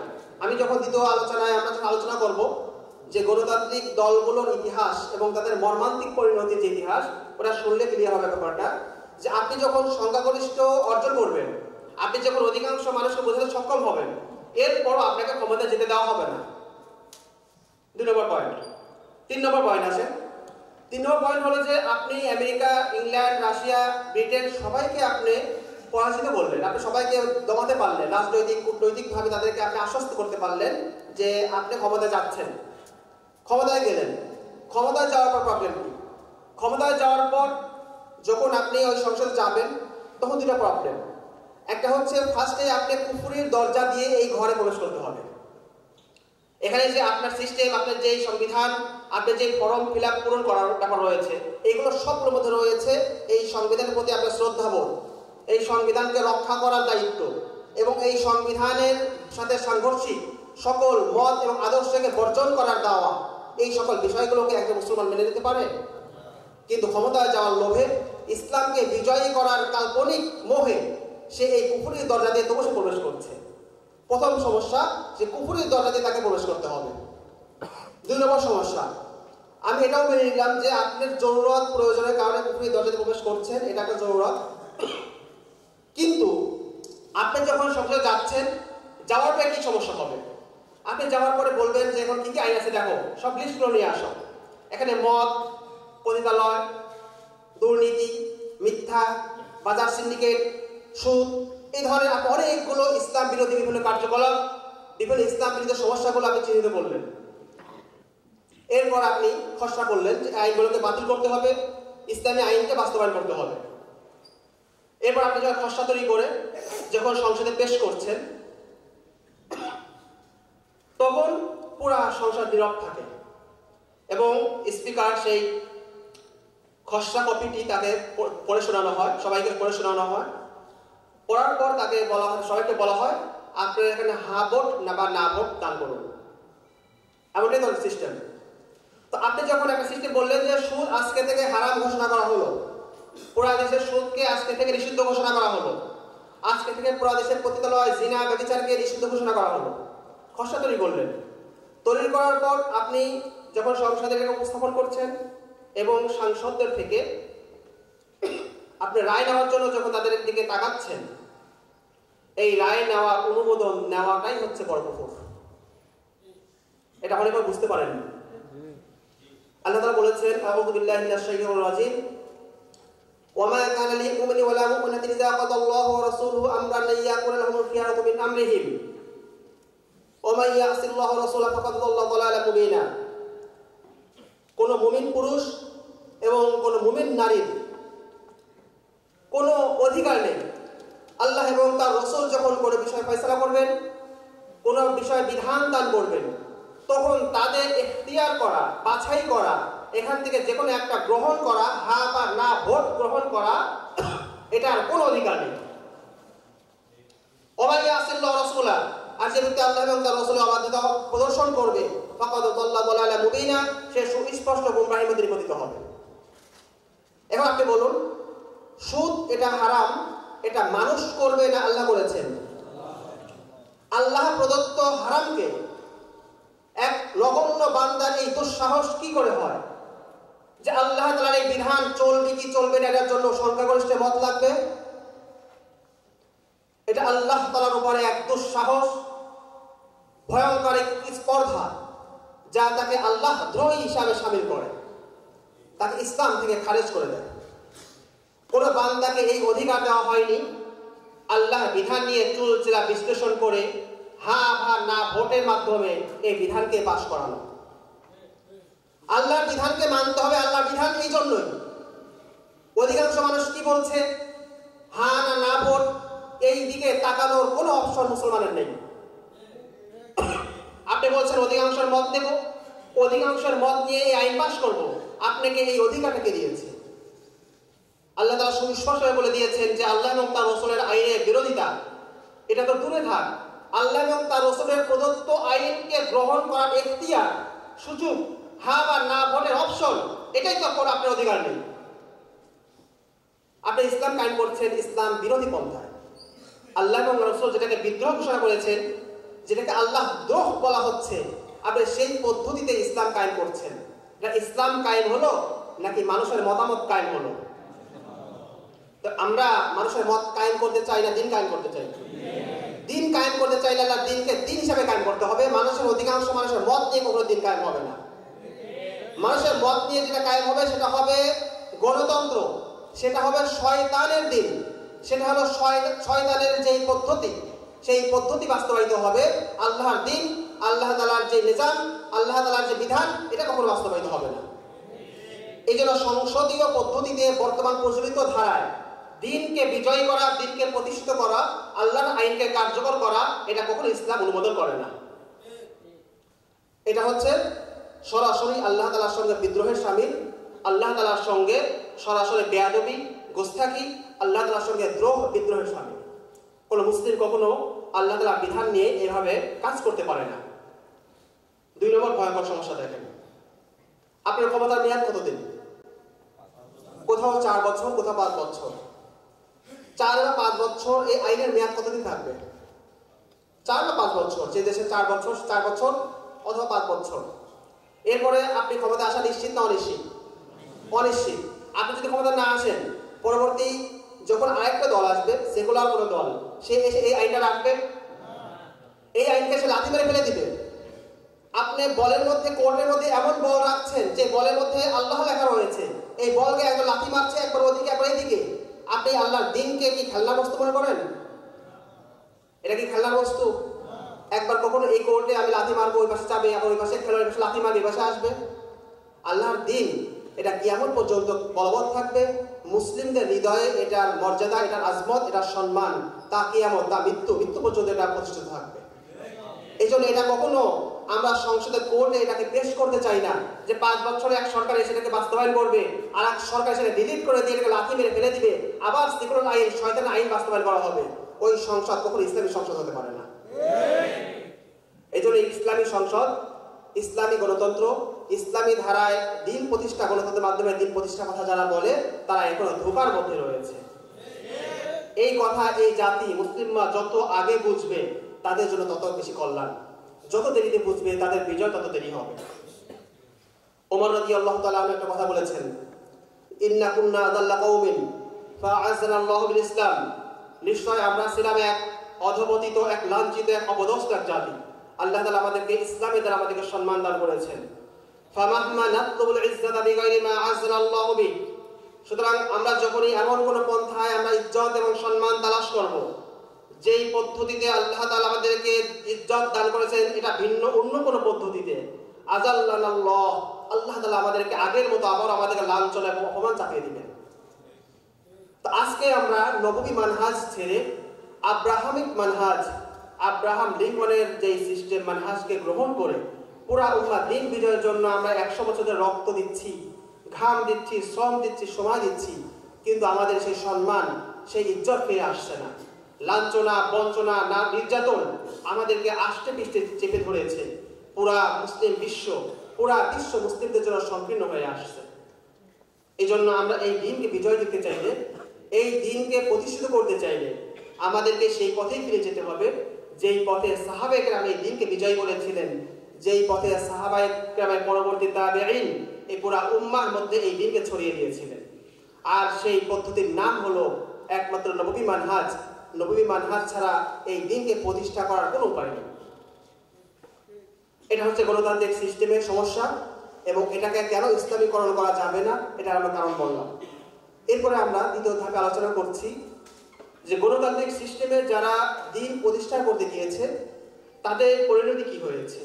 আমি যখন দ্বিতীয় আলোচনায় আমরা যখন আলোচনা করব যে গণতান্ত্রিক দলগুলোর ইতিহাস এবং তাদের মর্মান্তিক পরিণতির যে ইতিহাস, ওটা শুনলে ক্লিয়ার হবে ব্যাপারটা, যে আপনি যখন সংখ্যাগরিষ্ঠ অর্জন করবেন, আপনি যখন অধিকাংশ মানুষকে বোঝাতে সক্ষম হবেন, এরপরও আপনাকে ক্ষমতা যেতে দেওয়া হবে না। 2 নম্বর পয়েন্ট। 3 নম্বর পয়েন্ট আছে। 3 নম্বর পয়েন্ট হলো যে আপনি আমেরিকা, ইংল্যান্ড, রাশিয়া, ব্রিটেন সবাইকে আপনি পরাজিত করলেন, আপনি সবাইকে দমাতে পারলেন, রাজনৈতিক কূটনৈতিকভাবে তাদেরকে আপনি আশ্বস্ত করতে পারলেন যে আপনি ক্ষমতায় যাচ্ছেন। ক্ষমতায় গেলেন, ক্ষমতায় যাওয়ার পর প্রবলেম কি? ক্ষমতায় যাওয়ার পর যখন আপনি ওই সংসদে যাবেন তখন 2টা প্রবলেম। একটা হচ্ছে ফার্স্টে আপনি কুফরির দরজা দিয়ে এই ঘরে প্রবেশ করতে হবে। এখানে যে আপনার সিস্টেম, আপনার যে সংবিধান, আপনার যে ফর্ম ফিল আপ পূরণ করার ব্যাপার রয়েছে, এইগুলো সবগুলোর মধ্যে রয়েছে এই সংবিধানের প্রতি আপনার শ্রদ্ধাবোধ, এই সংবিধানকে রক্ষা করার দায়িত্ব এবং এই সংবিধানের সাথে সাংঘর্ষিক সকল মত এবং আদর্শকে বর্জন করার দাওয়া। এই সকল বিষয়গুলোকে একটা মুসলমান মেনে নিতে পারে? কিন্তু ক্ষমতায় যাওয়ার লোভে, ইসলামকে বিজয়ী করার কাল্পনিক মোহে সে এই কুফরির দরজা দিয়ে তবু সে প্রবেশ করছে। প্রথম সমস্যা, যে কুফরির দরজা দিয়ে তাকে প্রবেশ করতে হবে। 2 নম্বর সমস্যা, আমি এটাও মেনে নিলাম যে আপনার জরুরত প্রয়োজনের কারণে কুফরির দরজা দিয়ে প্রবেশ করছেন, এটা একটা জরুরত। কিন্তু আপনি যখন সংসদে যাচ্ছেন, যাওয়ার পরে কি সমস্যা হবে? আপনি যাওয়ার পরে বলবেন যে এখন কি কি আইন আছে দেখো, সব লিস্টগুলো নিয়ে আসো। এখানে মদ, পতিতালয়, দুর্নীতি, মিথ্যা, বাজার সিন্ডিকেট, সুদ, এই ধরনের অনেকগুলো ইসলাম বিরোধী বিভিন্ন কার্যকলাপ, বিভিন্ন ইসলাম বিরোধী সমস্যাগুলো আপনি চিহ্নিত করলেন। এরপর আপনি খসড়া করলেন যে আইনগুলোকে বাতিল করতে হবে, ইসলামী আইনকে বাস্তবায়ন করতে হবে। এরপর আপনি যখন খসড়া তৈরি করে যখন সংসদে পেশ করছেন, তখন পুরা সংসদ নীরব থাকে এবং স্পিকার সেই খসড়া কপিটি তাকে পড়ে শোনানো হয়, সবাইকে পড়ে শোনানো হয়। পড়ার পর তাকে বলা হয়, সবাইকে বলা হয় আপনারা এখানে হ্যাঁ ভোট না ভোট দান করুন। এমনটাই ধরনের সিস্টেম। তো আপনি যখন একটা সিস্টেম বললেন যে সুদ আজকে থেকে হারাম ঘোষণা করা হলো, পুরা দেশের সুদকে আজকে থেকে নিষিদ্ধ ঘোষণা করা হলো, আজকে থেকে পুরা দেশের পতিতালয়, জিনা, ব্যভিচারকে নিষিদ্ধ ঘোষণা করা হলো, খসড়া তৈরি করলেন। তৈরি করার পর আপনি যখন সংসদে এটাকে উপস্থাপন করছেন এবং সাংসদদের থেকে আপনি রায় নেওয়ার জন্য যখন তাদের দিকে তাকাচ্ছেন, এই রায় নেওয়া, অনুমোদন নেওয়াটাই হচ্ছে বড় কুফর। এটা অনেকে বুঝতে পারেন। আল্লাহ তাআলা বলেছেন, আউযু বিল্লাহি মিনাশ শাইতানির রাজিম, ওয়া মা কানা লিল মুমিনি ওয়া লা মুমিনাতিন ইযা কাদাল্লাহু ওয়া রাসূলুহু আমরান আন ইয়াকুনা লাহুমুল খিয়ারাতু মিন আমরিহিম ওয়া মান ইয়াসিল্লাহু ওয়া রাসূলাহু ফাকাদ দাল্লা দালালান মুবিনা। কোন মুমিন পুরুষ এবং কোন মুমিন নারীর কোনো অধিকার নেই, আল্লাহ এবং তার রাসূল যখন কোনো বিষয় ফয়সালা করবেন, কোন বিষয় বিধান দান করবেন, তখন তাদের ইখতিয়ার করা, বাছাই করা, এখান থেকে যে কোনো একটা গ্রহণ করা, হ্যাঁ বা না ভোট গ্রহণ করা, এটার কোনো অধিকার নেই। ওয়া মান ইয়াসিল্লাহু ওয়া রাসূলাহু, আর যে ব্যক্তি আল্লাহ এবং তার রাসূলের অবাধ্যতা প্রদর্শন করবে, ফাকাদ দাল্লা দালালান মুবিনা, সে সুস্পষ্ট গুমরাহির মধ্যে নিপতিত হবে। এখন আপনি বলুন, সুদ এটা হারাম, এটা মানুষ করবে না আল্লাহ করেছেন? আল্লাহ প্রদত্ত হারামকে এক নগণ্য বান্দার এই দুঃসাহস কি করে হয় যে আল্লাহ তাআলার এই বিধান চলবে কি চলবে না এটার জন্য সংখ্যাগরিষ্ঠ মত লাগবে? এটা আল্লাহ তাআলার উপরে এক দুঃসাহস, ভয়ঙ্কর এক স্পর্ধা, যা তাকে আল্লাহ দ্রোহী হিসাবে শামিল করে, তাকে ইসলাম থেকে খারিজ করে দেয়। কোন বান্দাকে এই অধিকার দেওয়া হয়নি আল্লাহ বিধান নিয়ে চুলচেরা বিশ্লেষণ করে হ্যাঁ বা না ভোটের মাধ্যমে এই বিধানকে পাশ করানো। আল্লাহর বিধানকে মানতে হবে। আল্লাহর বিধান এই জন্যই। অধিকাংশ মানুষ কি বলছে, হ্যাঁ না না ভোট, এই দিকে তাকানোর কোনো অপশন মুসলমানের নেই। আপনি বলছেন অধিকাংশের মত নেব, অধিকাংশের মত নিয়ে এই আইন পাশ করব, আপনাকে এই অধিকারটাকে দিয়েছে আল্লাহ তাআলা সুস্পষ্টভাবে বলে দিয়েছেন যে আল্লাহ এবং তার রাসূলের আইনের বিরোধিতা, এটা তো দূরে থাক, আল্লাহ এবং তার রাসূলের প্রদত্ত আইনকে গ্রহণ করার এখতিয়ার, সুযোগ, হ্যাঁ বা না ভোটের অপশন, এটাই তো কোনো আপনার অধিকার নেই। আপনি ইসলাম কায়েম করছেন ইসলাম বিরোধী পন্থায়। আল্লাহ এবং রাসূল যেটাকে বিদ্রোহ ঘোষণা করেছেন, যেটাকে আল্লাহ দ্রোহ বলা হচ্ছে, আপনি সেই পদ্ধতিতে ইসলাম কায়েম করছেন। না ইসলাম কায়েম হলো নাকি মানুষের মতামত কায়েম হলো? তো আমরা মানুষের মত কায়েম করতে চাই না দিন কায়েম করতে চাই? দিন কায়েম করতে চাইলে আল্লাহ দিনকে দিন হিসাবে কায়েম করতে হবে। মানুষের অধিকাংশ মানুষের মত নিয়ে কখনো দিন কায়েম হবে না। মানুষের মত নিয়ে যেটা কায়েম হবে সেটা হবে গণতন্ত্র, সেটা হবে শয়তানের দিন, সেটা হলো শয়তানের যেই পদ্ধতি, সেই পদ্ধতি বাস্তবায়িত হবে। আল্লাহর দিন, আল্লাহ তাআলার যে নিজাম, আল্লাহ তাআলার যে বিধান, এটা কখনো বাস্তবায়িত হবে না। এই জন্য সংসদীয় পদ্ধতিতে বর্তমান প্রচলিত ধারায় দিনকে বিজয় করা, দিনকে প্রতিষ্ঠিত করা, আল্লাহর আইনকে কার্যকর করা, এটা কখনো ইসলাম অনুমোদন করে না। এটা হচ্ছে সরাসরি আল্লাহ তাআলার সঙ্গে বিদ্রোহের শামিল, আল্লাহ তাআলার সঙ্গে সরাসরি বেয়াদবি, গোস্তাখি, আল্লাহ তাআলার সঙ্গে দ্রোহ বিদ্রোহের শামিল। কোনো মুসলিম কখনো আল্লাহ তাআলার বিধান নিয়ে এভাবে কাজ করতে পারে না। 2 নম্বর ভয়ঙ্কর সমস্যা দেখেন, আপনার ক্ষমতার মেয়াদ কতদিন? কোথাও 4 বছর, কোথাও 5 বছর। 4 বা 5 বছর এই আইনের মেয়াদ কতদিন থাকবে? 4 বা 5 বছর। যে দেশে 4 বছর, 4 বছর অথবা 5 বছর। এরপরে আপনি ক্ষমতা আসা নিশ্চিত না অনিশ্চিত? অনিশ্চিত। আপনি যদি ক্ষমতা না আসেন, পরবর্তী যখন আরেকটা দল আসবে, সেকুলার কোনো দল, সে এসে এই আইনটা রাখবে, এই আইনকে সে লাথি মেরে ফেলে দিবে। আপনি বলের মধ্যে, কোর্টের মধ্যে এমন বল রাখছেন যে বলের মধ্যে আল্লাহ লেখা রয়েছে, এই বলকে একবার লাথি মারছে, একবার ওদিকে একবার এইদিকে। আপনি আল্লাহর দিনকে কি খেলনা বস্তু মনে করেন? এটা কি খেলনা বস্তু? একবার কখনো এই কোর্টে আমি লাথি মারবো, ওই পাশে যাবে, আবার ওই পাশে খেলোয়াড় পাশে লাথি মারবে, এই পাশে আসবে। আল্লাহর দিন এটা কিয়ামত পর্যন্ত বলবৎ থাকবে। মুসলিমদের হৃদয়ে এটার মর্যাদা, এটার আজমত, এটার সম্মান তা কিয়ামত, তা মৃত্যু পর্যন্ত এটা প্রতিষ্ঠিত থাকবে। এই জন্য এটা কখনো আমরা সংসদের কোর্টে এটাকে পেশ করতে চাই না যে 5 বছরে এক সরকার সেটাকে বাস্তবায়ন করবে, আর এক সরকার সেটা ডিলিট করে দিয়ে এটাকে লাথি মেরে ফেলে দিবে, আবার সেকুলার আইন, শয়তানের আইন বাস্তবায়ন করা হবে। ওই সংসদ কখনো ইসলামী সংসদ হতে পারে না। এই জন্য ইসলামী সংসদ, ইসলামী গণতন্ত্র, ইসলামী ধারায় দিন প্রতিষ্ঠা, গণতন্ত্রের মাধ্যমে দিন প্রতিষ্ঠার কথা যারা বলে, তারা এখনো ধোঁকার মধ্যে রয়েছে। এই কথা এই জাতি মুসলিমরা যত আগে বুঝবে, তাদের জন্য তত বেশি কল্যাণ। যত দেরিতে বুঝবে, তাদের বিজয় তত দেরি হবে। ওমর রাদিয়াল্লাহু তাআলা একটা কথা বলেছেন, ইন্না কুন্না আযাল্লা কওমিন ফাআযানা আল্লাহু বিল ইসলাম। নিশ্চয় আমরা ছিলাম এক অধপতিত, এক লাঞ্ছিত, এক অপদস্থ এক জাতি। আল্লাহ তাআলা আমাদেরকে ইসলামের দ্বারা আমাদেরকে সম্মান দান করেছেন। ফামাহমা নাতলুবুল ইজ্জাতা বিগাইরি মা আযানা আল্লাহু বি। সুতরাং আমরা যখনই এমন কোন পন্থায় আমরা ইজ্জত এবং সম্মান তালাশ করব, যেই পদ্ধতিতে আল্লাহ তাআলা আমাদেরকে ইজ্জত দান করেছেন, এটা ভিন্ন অন্য কোন পদ্ধতিতে, আযাল্লানাল্লাহ, আল্লাহ তাআলা আমাদেরকে আগের মতো আবার আমাদেরকে লাঞ্ছনা এবং অপমান চাপিয়ে দিবেন। তো আজকে আমরা নববী মানহাজ ছেড়ে আব্রাহামিক মানহাজ, আব্রাহাম লিঙ্কনের যে সিস্টেম মানহাজকে গ্রহণ করে পুরা উম্মাহ দিন বিজয়ের জন্য আমরা 100 বছরের রক্ত দিচ্ছি, ঘাম দিচ্ছি, শ্রম দিচ্ছি, সময় দিচ্ছি, কিন্তু আমাদের সেই সম্মান, সেই ইজ্জত ফিরে আসছে না। লাঞ্ছনা, বঞ্চনা, না নির্যাতন আমাদেরকে আষ্টে পৃষ্ঠে চেপে ধরেছে। পুরা বিশ্ব মুসলিমদের জন্য সংকীর্ণ হয়ে আসছে। এই জন্য আমরা এই দিনকে বিজয় দিতে চাইলে, এই দিনকে প্রতিষ্ঠিত করতে চাইলে আমাদেরকে সেই পথেই ফিরে যেতে হবে, যেই পথে সাহাবায়ে কেরাম এই দিনকে বিজয় করেছিলেন, যেই পথে সাহাবায়ে কেরামের পরবর্তী তাবেঈন এই পুরা উম্মাহর মধ্যে এই দিনকে ছড়িয়ে দিয়েছিলেন। আর সেই পদ্ধতির নাম হলো একমাত্র নববী মানহাজ। নববী মানহাজ ছাড়া এই দিনকে প্রতিষ্ঠা করার কোনো উপায় নেই। এটা হচ্ছে গণতান্ত্রিক সিস্টেমের সমস্যা, এবং এটাকে কেন ইসলামীকরণ করা যাবে না, এটা আমরা কারণ বললাম। এরপরে আমরা দ্বিতীয় ধাপে আলোচনা করছি যে গণতান্ত্রিক সিস্টেমে যারা দিন প্রতিষ্ঠা করতে গিয়েছে, তাদের পরিণতি কি হয়েছে।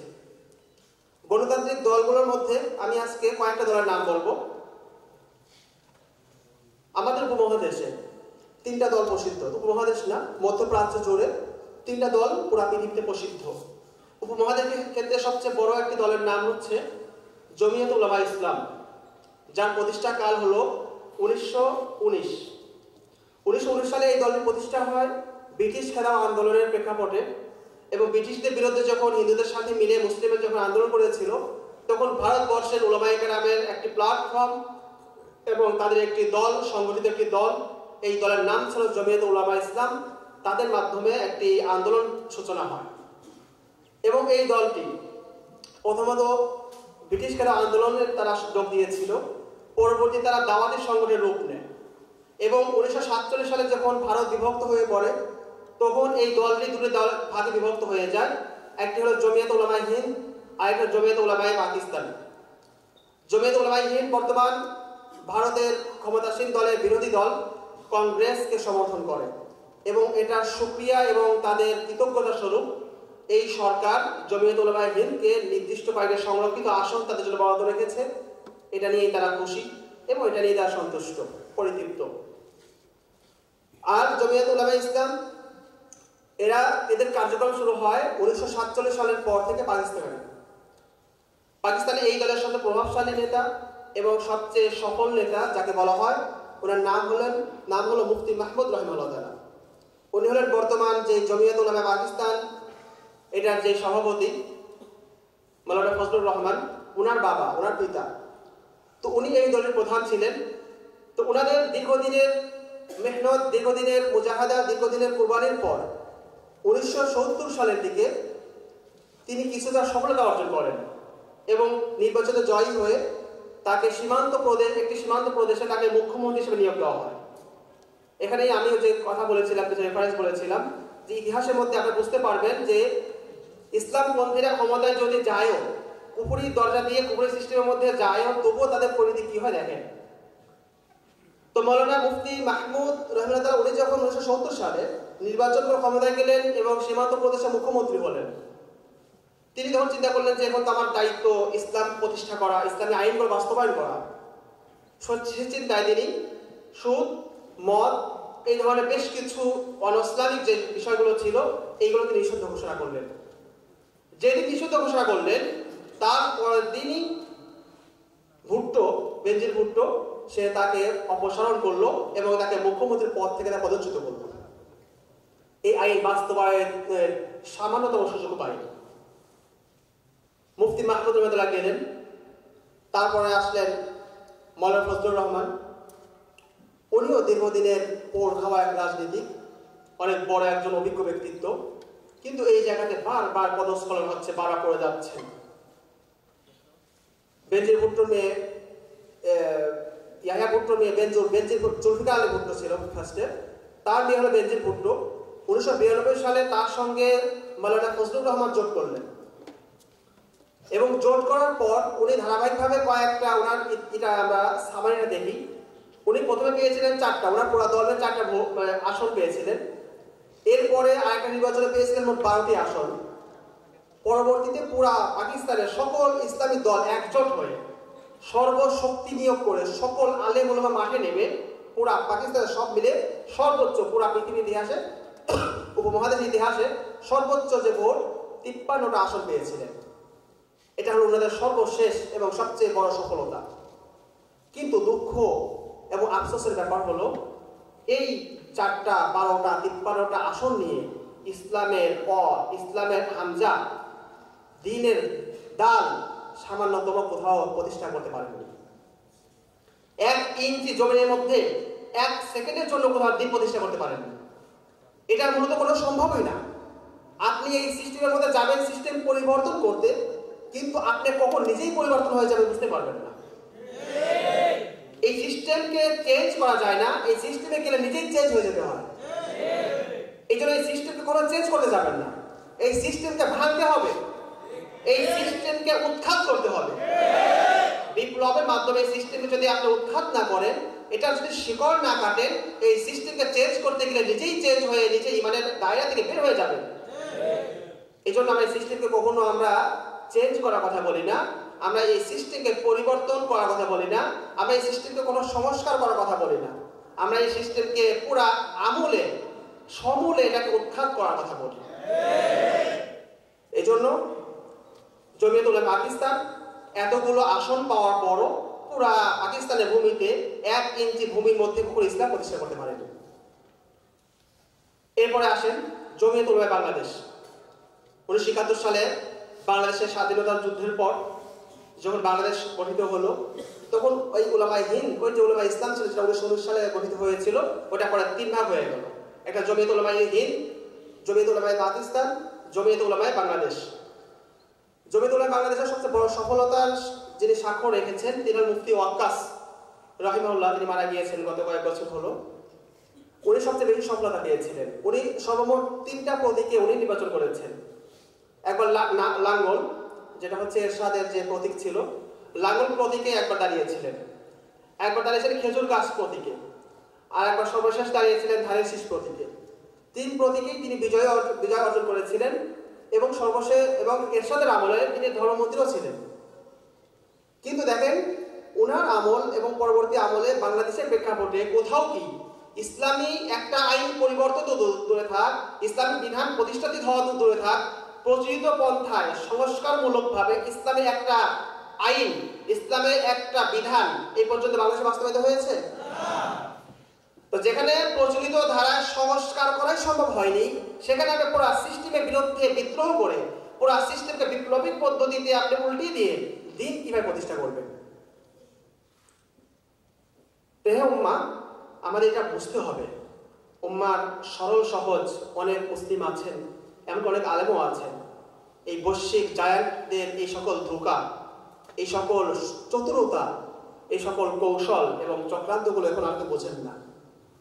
গণতান্ত্রিক দলগুলোর মধ্যে আমি আজকে কয়েকটা দলের নাম বলবো। আমাদের উপমহাদেশে 3টা দল প্রসিদ্ধ, উপমহাদেশ না, মধ্যপ্রাচ্য জুড়ে 3টা দল পুরা পৃথিবীতে প্রসিদ্ধ। উপমহাদেশের ক্ষেত্রে সবচেয়ে বড় একটি দলের নাম হচ্ছে জমিয়ত উলামা ইসলাম, যার প্রতিষ্ঠা কাল হলো 1919 সালে এই দলটি প্রতিষ্ঠা হয় ব্রিটিশ খেলাও আন্দোলনের প্রেক্ষাপটে। এবং ব্রিটিশদের বিরুদ্ধে যখন হিন্দুদের সাথে মিলে মুসলিমরা যখন আন্দোলন করেছিল, তখন ভারতবর্ষের উলামায়ে কেরামের একটি প্ল্যাটফর্ম এবং তাদের একটি দল, সংগঠিত একটি দল, এই দলের নাম ছিল জমিয়ত উলামা ইসলাম। তাদের মাধ্যমে একটি আন্দোলন সূচনা হয় এবং এই দলটি প্রথমত ব্রিটিশকার আন্দোলনের তারা যোগ দিয়েছিল, পরবর্তী তারা দাওয়াতি সংগঠনের রূপ নেয় এবং 1947 সালে যখন ভারত বিভক্ত হয়ে পড়ে তখন এই দলটি দুটি দল ভাগে বিভক্ত হয়ে যায়। একটি হলো জমিয়ত উলামায়ে হিন্দ আর একটা জমিয়ত উলামায়ে পাকিস্তান। জমিয়ত উলামায়ে হিন্দ বর্তমান ভারতের ক্ষমতাসীন দলের বিরোধী দল কংগ্রেসকে সমর্থন করে এবং এটার সুক্রিয়া এবং তাদের কৃতজ্ঞতা স্বরূপ এই সরকার জমিয়ত উলামায়ে হিন্দকে নির্দিষ্ট কয়েকটি সংরক্ষিত আসন তাদের জন্য বরাদ্দ রেখেছে। এটা নিয়েই তারা খুশি এবং এটা নিয়ে তারা সন্তুষ্ট, পরিতৃপ্ত। আর জমিয়ত উলামায়ে ইসলাম এদের কার্যক্রম শুরু হয় 1947 সালের পর থেকে পাকিস্তানে এই দলের সাথে প্রভাবশালী নেতা এবং সবচেয়ে সফল নেতা যাকে বলা হয়, ওনার নাম হলো মুফতি মাহমুদ রহমাতুল্লাহ তাআলা। উনি হলেন বর্তমান যে জমিয়ত উলামায়ে পাকিস্তান এটার যে সভাপতি মাওলানা ফজলুর রহমান, ওনার বাবা, ওনার পিতা। তো উনি এই দলের প্রধান ছিলেন। তো ওনাদের দীর্ঘদিনের মেহনত, দীর্ঘদিনের মুজাহাদা, দীর্ঘদিনের কুরবানির পর 1970 সালের দিকে তিনি কিছুটা সফলতা অর্জন করেন এবং নির্বাচনে জয়ী হয়ে তাকে একটি সীমান্ত প্রদেশে তাকে মুখ্যমন্ত্রী হিসেবে নিয়োগ দেওয়া হয়। এখানেই আমি যে কথা বলেছিলাম, কিছু রেফারেন্স বলেছিলাম যে ইতিহাসের মধ্যে আপনি বুঝতে পারবেন যে ইসলামপন্থীরা ক্ষমতায় যদি যায়ও, কুফরি দরজা দিয়ে কুফরি সিস্টেমের মধ্যে যায়ও, তবুও তাদের পরিধি কি হয় দেখেন। তো মাওলানা মুফতি মাহমুদ রহমাতুল্লাহ উনি যখন 1970 সালে নির্বাচন করে ক্ষমতায় গেলেন এবং সীমান্ত প্রদেশে মুখ্যমন্ত্রী হলেন, তিনি তখন চিন্তা করলেন যে এখন তো আমার দায়িত্ব ইসলাম প্রতিষ্ঠা করা, ইসলামী আইনগুলো বাস্তবায়ন করা। সে চিন্তায় তিনি সুদ, মদ, এই ধরনের বেশ কিছু অনইসলামিক যে বিষয়গুলো ছিল এইগুলো তিনি নিষিদ্ধ ঘোষণা করলেন। যেদিন নিষিদ্ধ ঘোষণা করলেন তার পরের দিনই বেনজির ভুট্টো সে তাকে অপসারণ করলো এবং তাকে মুখ্যমন্ত্রীর পদ থেকে তাকে পদচ্যুত করল। এই আইন বাস্তবায়নের সামান্যতম সুযোগ পায়নি। মুফতি মাহমুদ রহমাতুল্লাহ গেলেন, তারপরে আসলেন মাওলানা ফজলুর রহমান। উনিও দীর্ঘদিনের পোড় খাওয়া এক রাজনীতিক, অনেক বড় একজন অভিজ্ঞ ব্যক্তিত্ব, কিন্তু এই জায়গাতে বারবার পদস্খলন হচ্ছে, বারবার পড়ে যাচ্ছেন। বেনজির ভুট্টোর মেয়ে ইয়াহিয়া ভুট্টোর মেয়ে জুলফিকার আলী ভুট্টো ছিল ফার্স্টে, তার মেয়ে হলো বেনজির ভুট্টো। 1992 সালে তার সঙ্গে মাওলানা ফজলুর রহমান জোট করলেন এবং জোট করার পর উনি ধারাবাহিকভাবে কয়েকটা ওনার এটা আমরা সামারিটা দেখি। উনি প্রথমে পেয়েছিলেন 4টা, ওনার পুরো দলের 4টা আসন পেয়েছিলেন। এরপরে আরেকটা নির্বাচনে পেয়েছিলেন মোট 12টি আসন। পরবর্তীতে পুরা পাকিস্তানের সকল ইসলামী দল একজোট হয়ে সর্বশক্তি নিয়োগ করে সকল আলেম ওলামা মাঠে নেমে পুরা পাকিস্তানের সব মিলে সর্বোচ্চ, পুরা পৃথিবীর ইতিহাসে, উপমহাদেশের ইতিহাসে সর্বোচ্চ যে ভোট 53টা আসন পেয়েছিলেন। এটা হলো ওনাদের সর্বশেষ এবং সবচেয়ে বড় সফলতা। কিন্তু দুঃখ এবং আফসোসের ব্যাপার হলো এই 4টা, 12টা, 53টা আসন নিয়ে ইসলামের হামজা, দ্বীনের ডাল সামান্যতম কোথাও প্রতিষ্ঠা করতে পারেননি। 1 ইঞ্চি জমিনের মধ্যে 1 সেকেন্ডের জন্য কোথাও দ্বীপ প্রতিষ্ঠা করতে পারেননি। এটা মূলত কোনো সম্ভবই না। আপনি এই সিস্টেমের মধ্যে যাবেন সিস্টেম পরিবর্তন করতে, কিন্তু আপনি কখন নিজেই পরিবর্তন হয়ে যাবে বুঝতে পারবেন না। এই সিস্টেমকে চেঞ্জ করা যায় না, এই সিস্টেমে গেলে নিজেই চেঞ্জ হয়ে যেতে হয়। এই জন্য এই সিস্টেমকে কোনো চেঞ্জ করতে যাবেন না, এই সিস্টেমকে ভাঙতে হবে, এই সিস্টেমকে উৎখাত করতে হবে। বিপ্লবের মাধ্যমে এই সিস্টেমকে যদি আপনি উৎখাত না করেন, এটা যদি শিকড় না কাটেন, এই সিস্টেমকে চেঞ্জ করতে গেলে নিজেই চেঞ্জ হয়ে নিজে ইমানের দায়রা থেকে বের হয়ে যাবেন। এই জন্য আমরা এই সিস্টেমকে কখনো আমরা চেঞ্জ করার কথা বলি না, আমরা এই সিস্টেমকে পরিবর্তন করার কথা বলি না, আমরা এই সিস্টেমকে কোনো সংস্কার করার কথা বলি না, আমরা এই সিস্টেমকে পুরা সমূলে এটাকে উৎখাত করার কথা বলি। এই জন্য জমিয়ত উলামায়ে পাকিস্তান এতগুলো আসন পাওয়ার পরও পুরা পাকিস্তানের ভূমিতে 1 ইঞ্চি ভূমির মধ্যে কখনো ইসলাম প্রতিষ্ঠা করতে পারেনি। এরপরে আসেন জমিয়ত উলামায়ে বাংলাদেশ। 1971 সালে বাংলাদেশের স্বাধীনতার যুদ্ধের পর যখন বাংলাদেশ গঠিত হলো, তখন ওই উলামায়ে হিন্দ, ওই যে উলামায়ে ইসলাম ছিল যেটা 1919 সালে গঠিত হয়েছিল, ওটা পরে 3 ভাগ হয়ে গেল। একটা জমিয়ত উলামায়ে হিন্দ, জমিয়ত উলামায়ে পাকিস্তান, জমিয়ত উলামায়ে বাংলাদেশ। জমিয়তুল উলামা বাংলাদেশের সবচেয়ে বড় সফলতার যিনি স্বাক্ষর রেখেছেন তিনি মুফতি ওয়াক্কাস রাহিমাহুল্লাহ। তিনি মারা গিয়েছেন গত কয়েক বছর হলো। উনি সবচেয়ে বেশি সফলতা পেয়েছিলেন। উনি সর্বমোট 3টা প্রতীকে উনি নির্বাচন করেছেন। একবার লাঙ্গল, যেটা হচ্ছে এরশাদের যে প্রতীক ছিল, লাঙ্গল প্রতীকে একবার দাঁড়িয়েছিলেন, একবার দাঁড়িয়েছিলেন খেজুর গাছ প্রতীকে, আর একবার সর্বশেষ দাঁড়িয়েছিলেন ধানের শীষ প্রতীকে। 3 প্রতীকেই তিনি বিজয় অর্জন করেছিলেন এবং সর্বশেষ এবং এরশাদের আমলে তিনি ধর্মমন্ত্রীও ছিলেন। কিন্তু দেখেন, উনার আমল এবং পরবর্তী আমলে বাংলাদেশের প্রেক্ষাপটে কোথাও কি ইসলামী একটা আইন পরিবর্তন তো দূরে থাক, ইসলামী বিধান প্রতিষ্ঠিত হওয়া তো দূরে থাক, প্রচলিত পন্থায় সংস্কারমূলকভাবে ইসলামের একটা আইন, ইসলামের একটা বিধান এই পর্যন্ত বাংলাদেশে বাস্তবায়িত হয়েছে? তো যেখানে প্রচলিত ধারায় সংস্কার করাই সম্ভব হয়নি, সেখানে আপনি পুরো সিস্টেমের বিরুদ্ধে বিদ্রোহ করে পুরো সিস্টেমকে বিপ্লবী পদ্ধতিতে আপনি উল্টিয়ে দিয়ে দিন কিভাবে প্রতিষ্ঠা করবেন? উম্মা, আমাদের এটা বুঝতে হবে। উম্মার সরল সহজ অনেক মুসলিম আছেন, এমনকি অনেক আলেমও আছেন। এই বৈশ্বিক জায়ান্টদের এই সকল ধোঁকা, এই সকল চতুরতা, এই সকল কৌশল এবং চক্রান্তগুলো এখন আর তো বোঝেন না।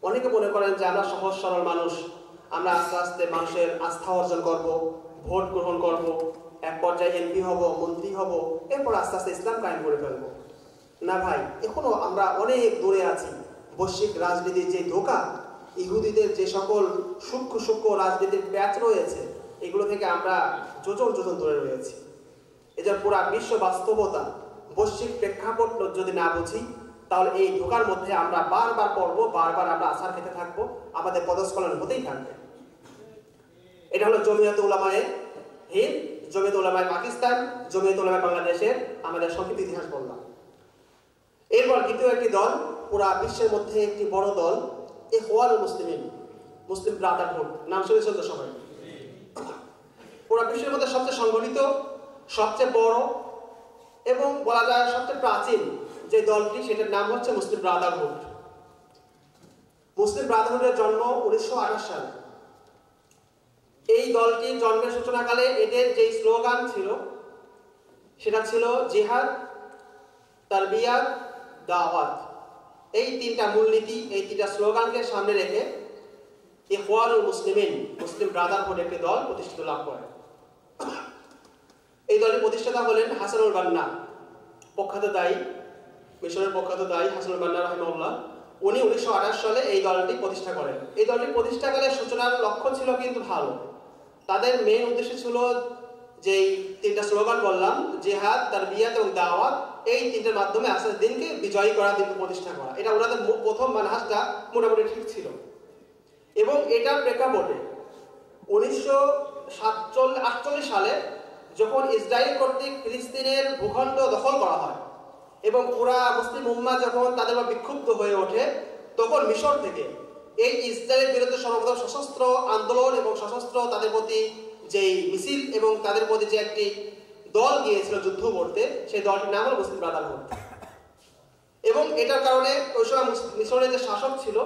অনেকে মনে করেন যে আমরা সহজ সরল মানুষ, আমরা আস্তে আস্তে মানুষের আস্থা অর্জন করব, ভোট গ্রহণ করব, এক পর্যায়ে এমপি হব, মন্ত্রী হব, এরপর আস্তে আস্তে ইসলাম কায়েম করে ফেলবো। না ভাই, এখনো আমরা অনেক দূরে আছি। বৈশ্বিক রাজনীতির যে ধোঁকা, ইহুদিদের যে সকল সূক্ষ্ম সূক্ষ্ম রাজনীতির প্যাচ রয়েছে, এগুলো থেকে আমরা যোজন যোজন দূরে রয়েছি। এজন্য পুরা বিশ্ব বাস্তবতা, বৈশ্বিক প্রেক্ষাপট যদি না বুঝি, তাহলে এই ধোঁকার মধ্যে আমরা বারবার পড়বো, বারবার আমরা আছাড় খেতে থাকবো, আমাদের পদস্খলন হতেই থাকবে। এটা হলো জমিয়তুল উলামায়ে হিন্দ, জমিয়তুল উলামায়ে পাকিস্তান, জমিয়তুল উলামায়ে বাংলাদেশের আমাদের সংক্ষিপ্ত ইতিহাস বললাম। এরপর দ্বিতীয় একটি দল, পুরা বিশ্বের মধ্যে একটি বড় দল, ইখওয়ানুল মুসলিমিন, মুসলিম ব্রাদারহুড, নাম শুনেছেন তো সবাই। পুরা বিশ্বের মধ্যে সবচেয়ে সংগঠিত, সবচেয়ে বড় এবং বলা যায় সবচেয়ে প্রাচীন যে দলটি, সেটার নাম হচ্ছে মুসলিম ব্রাদারহুড। মুসলিম ব্রাদারহুডের জন্ম 1928 সালে। এই দলটির জন্মের সূচনাকালে এদের যে স্লোগান ছিল সেটা ছিল জিহাদ, তারবিয়াত, দাওয়াত। এই 3টা মূলনীতি, এই 3টা স্লোগানকে সামনে রেখে ইখওয়ানুল মুসলিমিন, মুসলিম ব্রাদারহুড একটি দল প্রতিষ্ঠিত লাভ করে। এই দলের প্রতিষ্ঠাতা হলেন হাসানুল বান্না, প্রখ্যাত দায়ী, মিশরের প্রখ্যাত দায়ী হাসানুল বান্না রাহিমাহুল্লাহ। উনি 1928 সালে এই দলটি প্রতিষ্ঠা করেন। এই দলটি প্রতিষ্ঠাকালে সূচনার লক্ষ্য ছিল কিন্তু ভালো। তাদের মেইন উদ্দেশ্য ছিল যেই 3টা স্লোগান বললাম, জিহাদ, তারবিয়াত এবং দাওয়াত, এই 3টার মাধ্যমে আস্তে দিনকে বিজয়ী করা, দিনকে প্রতিষ্ঠা করা। এটা ওনাদের প্রথম মানহাজটা মোটামুটি ঠিক ছিল। এবং এটার প্রেক্ষাপটে 1948 সালে যখন ইসরায়েল কর্তৃক ফিলিস্তিনের ভূখণ্ড দখল করা হয় এবং পুরা মুসলিম উম্মাহ যখন তাদের বিক্ষুব্ধ হয়ে ওঠে, তখন মিশর থেকে এই ইসরায়েলের বিরুদ্ধে সর্বপ্রথম সশস্ত্র আন্দোলন এবং সশস্ত্র তাদের প্রতি যেই মিছিল এবং তাদের প্রতি যে একটি দল গিয়েছিল যুদ্ধ করতে, সেই দলটির নাম হল মুসলিম ব্রাদারহুড। এবং এটার কারণে ওই সময় মিশরের যে শাসক ছিল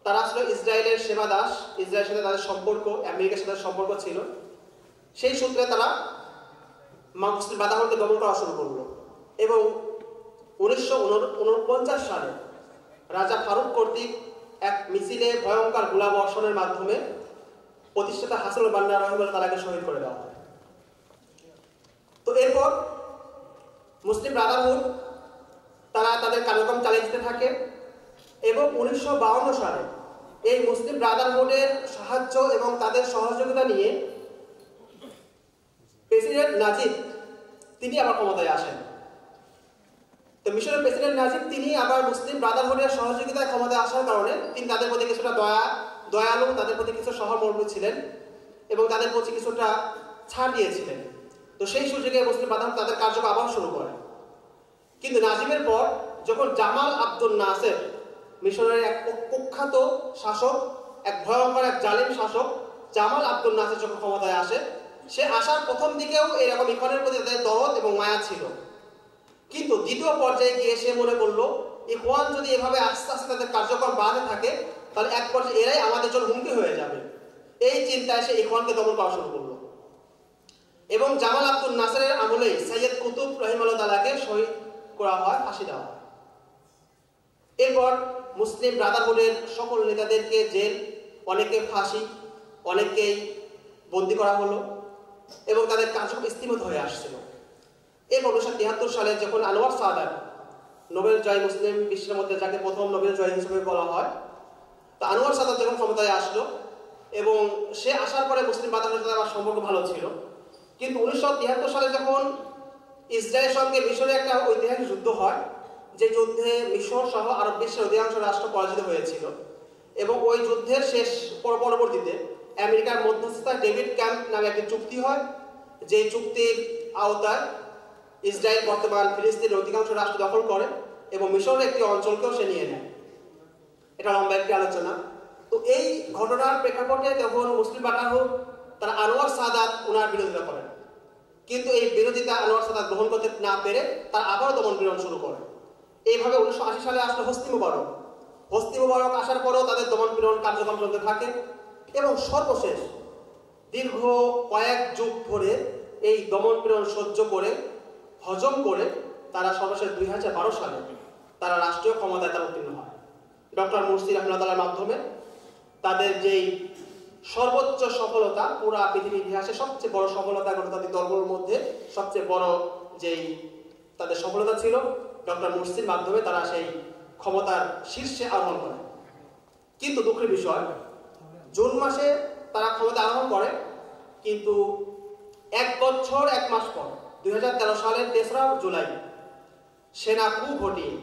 তারা ছিল ইসরায়েলের সেবা দাস, ইসরায়েলের সাথে তাদের সম্পর্ক, আমেরিকার সাথে সম্পর্ক ছিল। সেই সূত্রে তারা মুসলিম ব্রাদারহুডকে দমন করা শুরু করলো এবং 1949 সালে রাজা ফারুক কর্তৃক এক মিছিলে ভয়ঙ্কর গোলাবর্ষণের মাধ্যমে প্রতিষ্ঠাতা হাসানুল বান্না রাহিমাহুল্লাহ তাআলাকে শহীদ করে দেওয়া হয়। তো এরপর মুসলিম ব্রাদারহুড তারা তাদের কার্যক্রম চালিয়ে যেতে থাকে এবং 1952 সালে এই মুসলিম ব্রাদারহুডের সাহায্য এবং তাদের সহযোগিতা নিয়ে প্রেসিডেন্ট নাজিব তিনি আবার ক্ষমতায় আসেন। তো মিশরের প্রেসিডেন্ট নাজিব তিনি আবার মুসলিম ব্রাদারহুডের সহযোগিতায় ক্ষমতায় আসার কারণে তিনি তাদের প্রতি কিছুটা দয়ালু, তাদের প্রতি কিছু সহমর্মী ছিলেন এবং তাদের প্রতি কিছুটা ছাড় দিয়েছিলেন। তো সেই সুযোগে মুসলিম ব্রাদারহুড তাদের কার্যক্রম আবার শুরু করে। কিন্তু নাজিবের পর যখন জামাল আব্দুল নাসের, মিশরের এক কুখ্যাত শাসক, এক ভয়ঙ্কর এক জালিম শাসক জামাল আব্দুল নাসের যখন ক্ষমতায় আসে, সে আসার প্রথম দিকেও এরকম ইখওয়ানের প্রতি তাদের দরদ এবং মায়া ছিল। কিন্তু দ্বিতীয় পর্যায়ে গিয়ে সে মনে করলো ইখওয়ান যদি এভাবে আস্তে আস্তে তাদের কার্যক্রম বাড়তে থাকে তাহলে এক পর্যায়ে এরাই আমাদের জন্য হুমকি হয়ে যাবে। এই চিন্তায় সে ইখওয়ানকে দমন করা শুরু করলো। এবং জামাল আব্দুল নাসেরের আমলে সৈয়দ কুতুব রহিমাহুল্লাহ তাআলাকে শহীদ করা হয়, ফাঁসি দেওয়া হয়। এরপর মুসলিম ব্রাদারহুডের সকল নেতাদেরকে জেল, অনেকে ফাঁসি, অনেকেই বন্দী করা হলো এবং তাদের কার্যক্রম স্থিমিত হয়ে আসছিল। এরপর 1973 সালে যখন আনোয়ার সাদাত, নোবেল জয়ী মুসলিম বিশ্বের মধ্যে যাকে প্রথম নোবেল জয়ী হিসেবে বলা হয়, তো আনোয়ার সাদাত যখন ক্ষমতায় আসলো এবং সে আসার পরে মুসলিম ব্রাদারহুডের সাথে আমার সম্পর্ক ভালো ছিল, কিন্তু 1973 সালে যখন ইসরায়েলের সঙ্গে মিশরের একটা ঐতিহাসিক যুদ্ধ হয়, যে যুদ্ধে মিশর সহ আরব বিশ্বের অধিকাংশ রাষ্ট্র পরাজিত হয়েছিল এবং ওই যুদ্ধের শেষ পরবর্তীতে আমেরিকার মধ্যস্থতায় ডেভিড ক্যাম্প নামে একটি চুক্তি হয়, যে চুক্তির আওতায় ইসরায়েল বর্তমান ফিলিস্তিনের অধিকাংশ রাষ্ট্র দখল করে এবং মিশরের একটি অঞ্চলকেও সে নিয়ে নেয়। এটা লম্বা একটি আলোচনা। তো এই ঘটনার প্রেক্ষাপটে তখন মুসলিম ব্রাদারহুড তারা আনোয়ার সাদাত ওনার বিরোধিতা করেন, কিন্তু এই বিরোধিতা আনোয়ার সাদাত গ্রহণ করতে না পেরে তারা আবারও দমন পীড়ন শুরু করে। এইভাবে 1980 সালে আসলো হোসনি মুবারক। হোসনি মুবারক আসার পরেও তাদের দমন পীড়ন কার্যক্রম চলতে থাকে এবং সর্বশেষ দীর্ঘ কয়েক যুগ ধরে এই দমন পীড়ন সহ্য করে হজম করে তারা সর্বশেষ 2012 সালে তারা রাষ্ট্রীয় ক্ষমতায় তারা উত্তীর্ণ হয় ডক্টর মুরসি রহমাতুল্লাহর মাধ্যমে। তাদের যেই সর্বোচ্চ সফলতা, পুরা পৃথিবীর ইতিহাসে সবচেয়ে বড় সফলতা গণতান্ত্রিক দলগুলোর মধ্যে সবচেয়ে বড় যেই তাদের সফলতা ছিল, ডক্টর মুরসির মাধ্যমে তারা সেই ক্ষমতার শীর্ষে আরোহণ করে। কিন্তু দুঃখের বিষয়, জুন মাসে তারা ক্ষমতা আরোহণ করে, কিন্তু 1 বছর 1 মাস পর 2013 সালের 3রা জুলাই সেনা কু ঘটিয়ে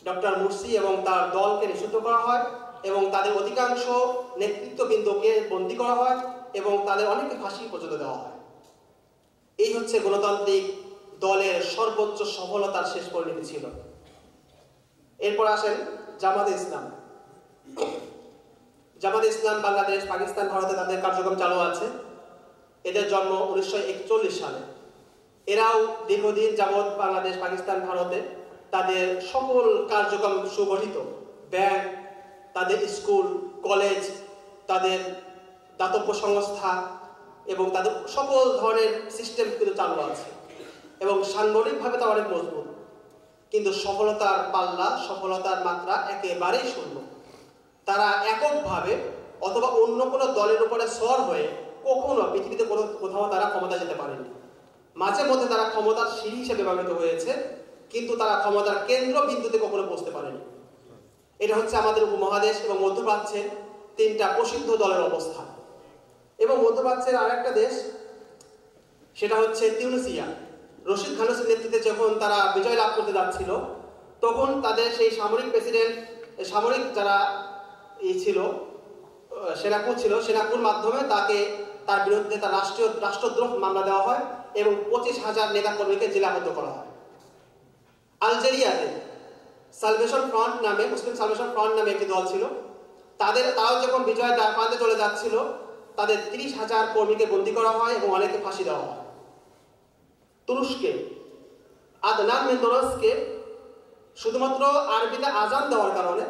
ডক্টর মুরসি এবং তার দলকে নিষিদ্ধ করা হয় এবং তাদের অধিকাংশ নেতৃত্ববৃন্দকে বন্দী করা হয় এবং তাদের অনেককে ফাঁসি পর্যন্ত দেওয়া হয়। এই হচ্ছে গণতান্ত্রিক দলের সর্বোচ্চ সফলতার শেষ পরিণতি ছিল। এরপর আসেন জামাতে ইসলাম। জামাতে ইসলাম বাংলাদেশ, পাকিস্তান, ভারতে তাদের কার্যক্রম চালু আছে। এদের জন্ম 1941 সালে। এরাও দীর্ঘদিন যাবৎ বাংলাদেশ, পাকিস্তান, ভারতে তাদের সকল কার্যক্রম সুগঠিত, ব্যাংক, তাদের স্কুল, কলেজ, তাদের দাতব্য সংস্থা এবং তাদের সকল ধরনের সিস্টেম কিন্তু চালু আছে এবং সাংগঠনিকভাবে তারা অনেক মজবুত। কিন্তু সফলতার পাল্লা, সফলতার মাত্রা একেবারেই শূন্য। তারা এককভাবে অথবা অন্য কোনো দলের উপরে সর হয়ে কখনো পৃথিবীতে কোথাও তারা ক্ষমতা যেতে পারেনি। মাঝে মধ্যে তারা ক্ষমতার সিঁড়ি হিসেবে ব্যবহৃত হয়েছে, কিন্তু তারা ক্ষমতার কেন্দ্রবিন্দুতে কখনো পৌঁছতে পারেনি। এটা হচ্ছে আমাদের উপমহাদেশ এবং মধ্যপ্রাচ্যের 3টা প্রসিদ্ধ দলের অবস্থা। এবং মধ্যপ্রাচ্যের আরেকটা দেশ, সেটা হচ্ছে তিউনিসিয়া। রশিদ ঘানুসির নেতৃত্বে যখন তারা বিজয় লাভ করতে যাচ্ছিল, তখন তাদের সেই সামরিক প্রেসিডেন্ট, সামরিক যারা ছিল, সেনাকূ ছিল, সেনাকুর মাধ্যমে তার বিরুদ্ধে তার রাষ্ট্রদ্রোহ মামলা দেওয়া হয় এবং 25,000 নেতাকর্মীকে জেলাবদ্ধ করা হয়। আলজেরিয়াতে সালভেশন ফ্রন্ট নামে, মুসলিম সালভেশন ফ্রন্ট নামে একটি দল ছিল। তারাও যখন বিজয় প্রান্তে চলে যাচ্ছিল, তাদের 30,000 কর্মীকে বন্দী করা হয় এবং অনেকে ফাঁসি দেওয়া হয়। তুরস্কে আদনান মেন্দোরাসকে শুধুমাত্র আরবিতে আজান দেওয়ার কারণে,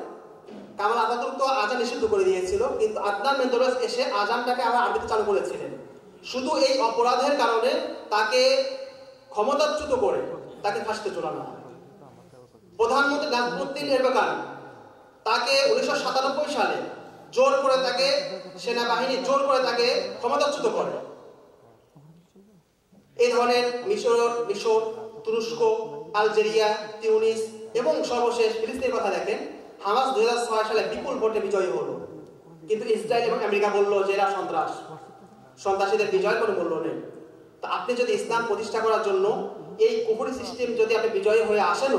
কামাল আতাতুর্ক তো আজান নিষিদ্ধ করে দিয়েছিল, কিন্তু আদনান মেন্দোরাস এসে আজানটাকে আবার আরবিতে চালু করেছিলেন। শুধু এই অপরাধের কারণে তাকে ক্ষমতাচ্যুত করে তাকে ফাঁসিতে ঝোলানো হয়। প্রধানমন্ত্রী নাজমুদ্দিন এরবাকান তাকে 1997 সালে জোর করে তাকে সেনাবাহিনী জোর করে তাকে ক্ষমতাচ্যুত করে। এই ধরনের মিশর, তুরস্ক, আলজেরিয়া, তিউনিস এবং সর্বশেষ ফিলিস্তিনের কথা দেখেন। হামাস 2006 সালে বিপুল ভোটে বিজয়ী হলো, কিন্তু ইসরায়েল এবং আমেরিকা বলল যে এরা সন্ত্রাসীদের বিজয়ের কোনো মূল্য নেই। তো আপনি যদি ইসলাম প্রতিষ্ঠা করার জন্য এই কুফরি সিস্টেম যদি আপনি বিজয়ী হয়ে আসেন,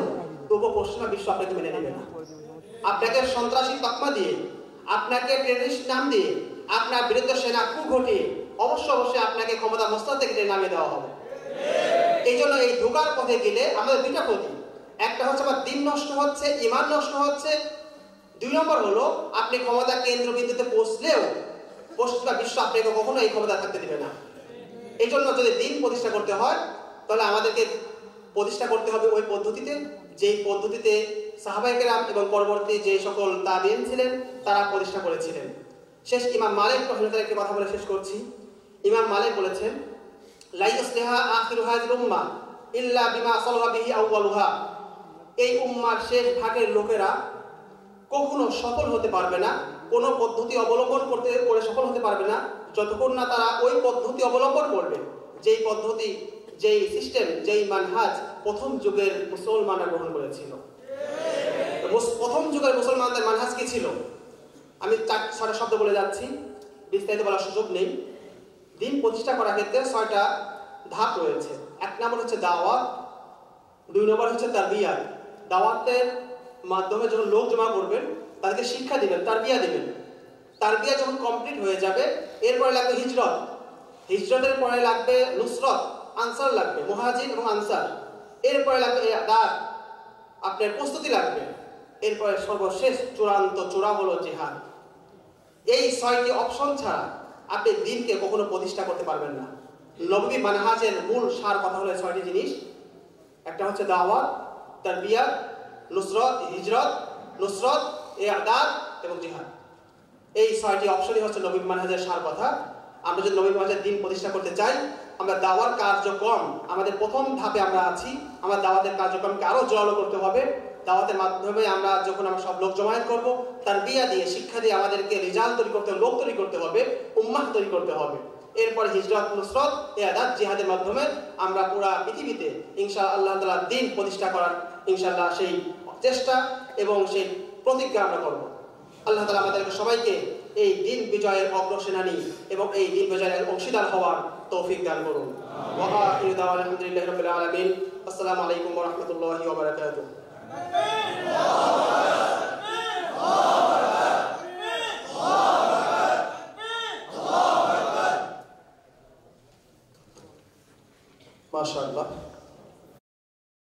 তবুও পশ্চিমা বিশ্ব আপনাকে মেনে নেবে না। আপনাকে সন্ত্রাসী তকমা দিয়ে, আপনাকে টেররিস্ট নাম দিয়ে, আপনার বিরুদ্ধে সেনা কু ঘটিয়ে অবশ্যই আপনাকে ক্ষমতা মস্তক থেকে নামিয়ে দেওয়া হবে। এই জন্য এই ধোঁকার পথে গেলে আমাদের 2টা ক্ষতি। একটা হচ্ছে আমার দিন নষ্ট হচ্ছে, ঈমান নষ্ট হচ্ছে। 2 নম্বর হলো আপনি ক্ষমতা কেন্দ্রবিন্দুতে পৌঁছলেও পশ্চিমা বিশ্ব আপনাকে কখনো এই ক্ষমতা থাকতে দিবে না। এই জন্য যদি দিন প্রতিষ্ঠা করতে হয়, তাহলে আমাদেরকে প্রতিষ্ঠা করতে হবে ওই পদ্ধতিতে, যেই পদ্ধতিতে সাহাবায়ে কেরাম এবং পরবর্তী যে সকল তাবিঈন ছিলেন তারা প্রতিষ্ঠা করেছিলেন। শেষ ইমাম মালিক রহমাতুল্লাহ একটি কথা বলে শেষ করছি। ইমাম মালিক বলেছেন, লা ইসলিহা আখিরু হাযিল উম্মাহ ইল্লা বিমা সালাহা বিহি আউয়ালুহা। এই উম্মার শেষ ভাগের লোকেরা কখনো সফল হতে পারবে না, কোনো পদ্ধতি অবলম্বন করে সফল হতে পারবে না যতক্ষণ না তারা ওই পদ্ধতি অবলম্বন করবে যেই পদ্ধতি, যেই সিস্টেম, যেই মানহাজ প্রথম যুগের মুসলমানরা গ্রহণ করেছিল। প্রথম যুগের মুসলমানদের মানহাজ কি ছিল? আমি 6টা শব্দ বলে যাচ্ছি, বিস্তারিত বলার সুযোগ নেই। দিন প্রতিষ্ঠা করার ক্ষেত্রে 6টা ধাপ রয়েছে। 1 নম্বর হচ্ছে দাওয়াত, 2 নম্বর হচ্ছে তারবিয়াত। দাওয়াতের মাধ্যমে যখন লোক জমা করবেন তাদেরকে শিক্ষা দিবেন, তারবিয়া দিবেন। তারবিয়া যখন কমপ্লিট হয়ে যাবে এরপরে লাগবে হিজরত, হিজরতের পরে লাগবে নুসরত, আনসার লাগবে, মুহাজির এবং আনসার। এরপরে লাগবে ইআদাদ, আপনার প্রস্তুতি লাগবে। এরপরে সর্বশেষ চূড়ান্ত চূড়া হলো জিহাদ। এই 6টি অপশন ছাড়া আপনি দিনকে কখনো প্রতিষ্ঠা করতে পারবেন না। নববী মানহাজের মূল সার কথা হলো 6টি জিনিস। একটা হচ্ছে দাওয়াত, তারবিয়া, নুসরত, হিজরত, নুসরত, ইআদাদ এবং জিহাদ। এই 6টি অপশনই হচ্ছে নবী মানহাজের সার কথা। আমরা যদি নবী মানহাজের দিন প্রতিষ্ঠা করতে চাই, আমরা দাওয়ার কার্যক্রম, আমাদের প্রথম ধাপে আমরা আছি, আমরা দাওয়াতের কার্যক্রমকে আরো জোরালো করতে হবে। দাওয়াতের মাধ্যমে আমরা যখন আমরা সব লোক জমায়েত করব, তারবিয়া দিয়ে, শিক্ষা দিয়ে আমাদেরকে রিজাল তৈরি করতে হবে, লোক তৈরি করতে হবে, উম্মাহ তৈরি করতে হবে। এরপরে হিজরত, নুসরত, ইআদাদ, জিহাদের মাধ্যমে আমরা পুরা পৃথিবীতে ইনশাআল্লাহ তাআলা দিন প্রতিষ্ঠা করার ইনশাআল্লাহ সেই চেষ্টা এবং সেই প্রতিজ্ঞা আমরা করব। আল্লাহ তাআলা আমাদেরকে সবাইকে এই দিন বিজয়ের অগ্রসেনানী এবং এই দিন বিজয়ের অংশীদার হওয়ার তৌফিক দান করুন। ওয়া আখিরু দাওয়ানা আলহামদুলিল্লাহি রাব্বিল আলামিন। আসসালামু আলাইকুম ওয়া রাহমাতুল্লাহি ওয়া বারাকাতুহু।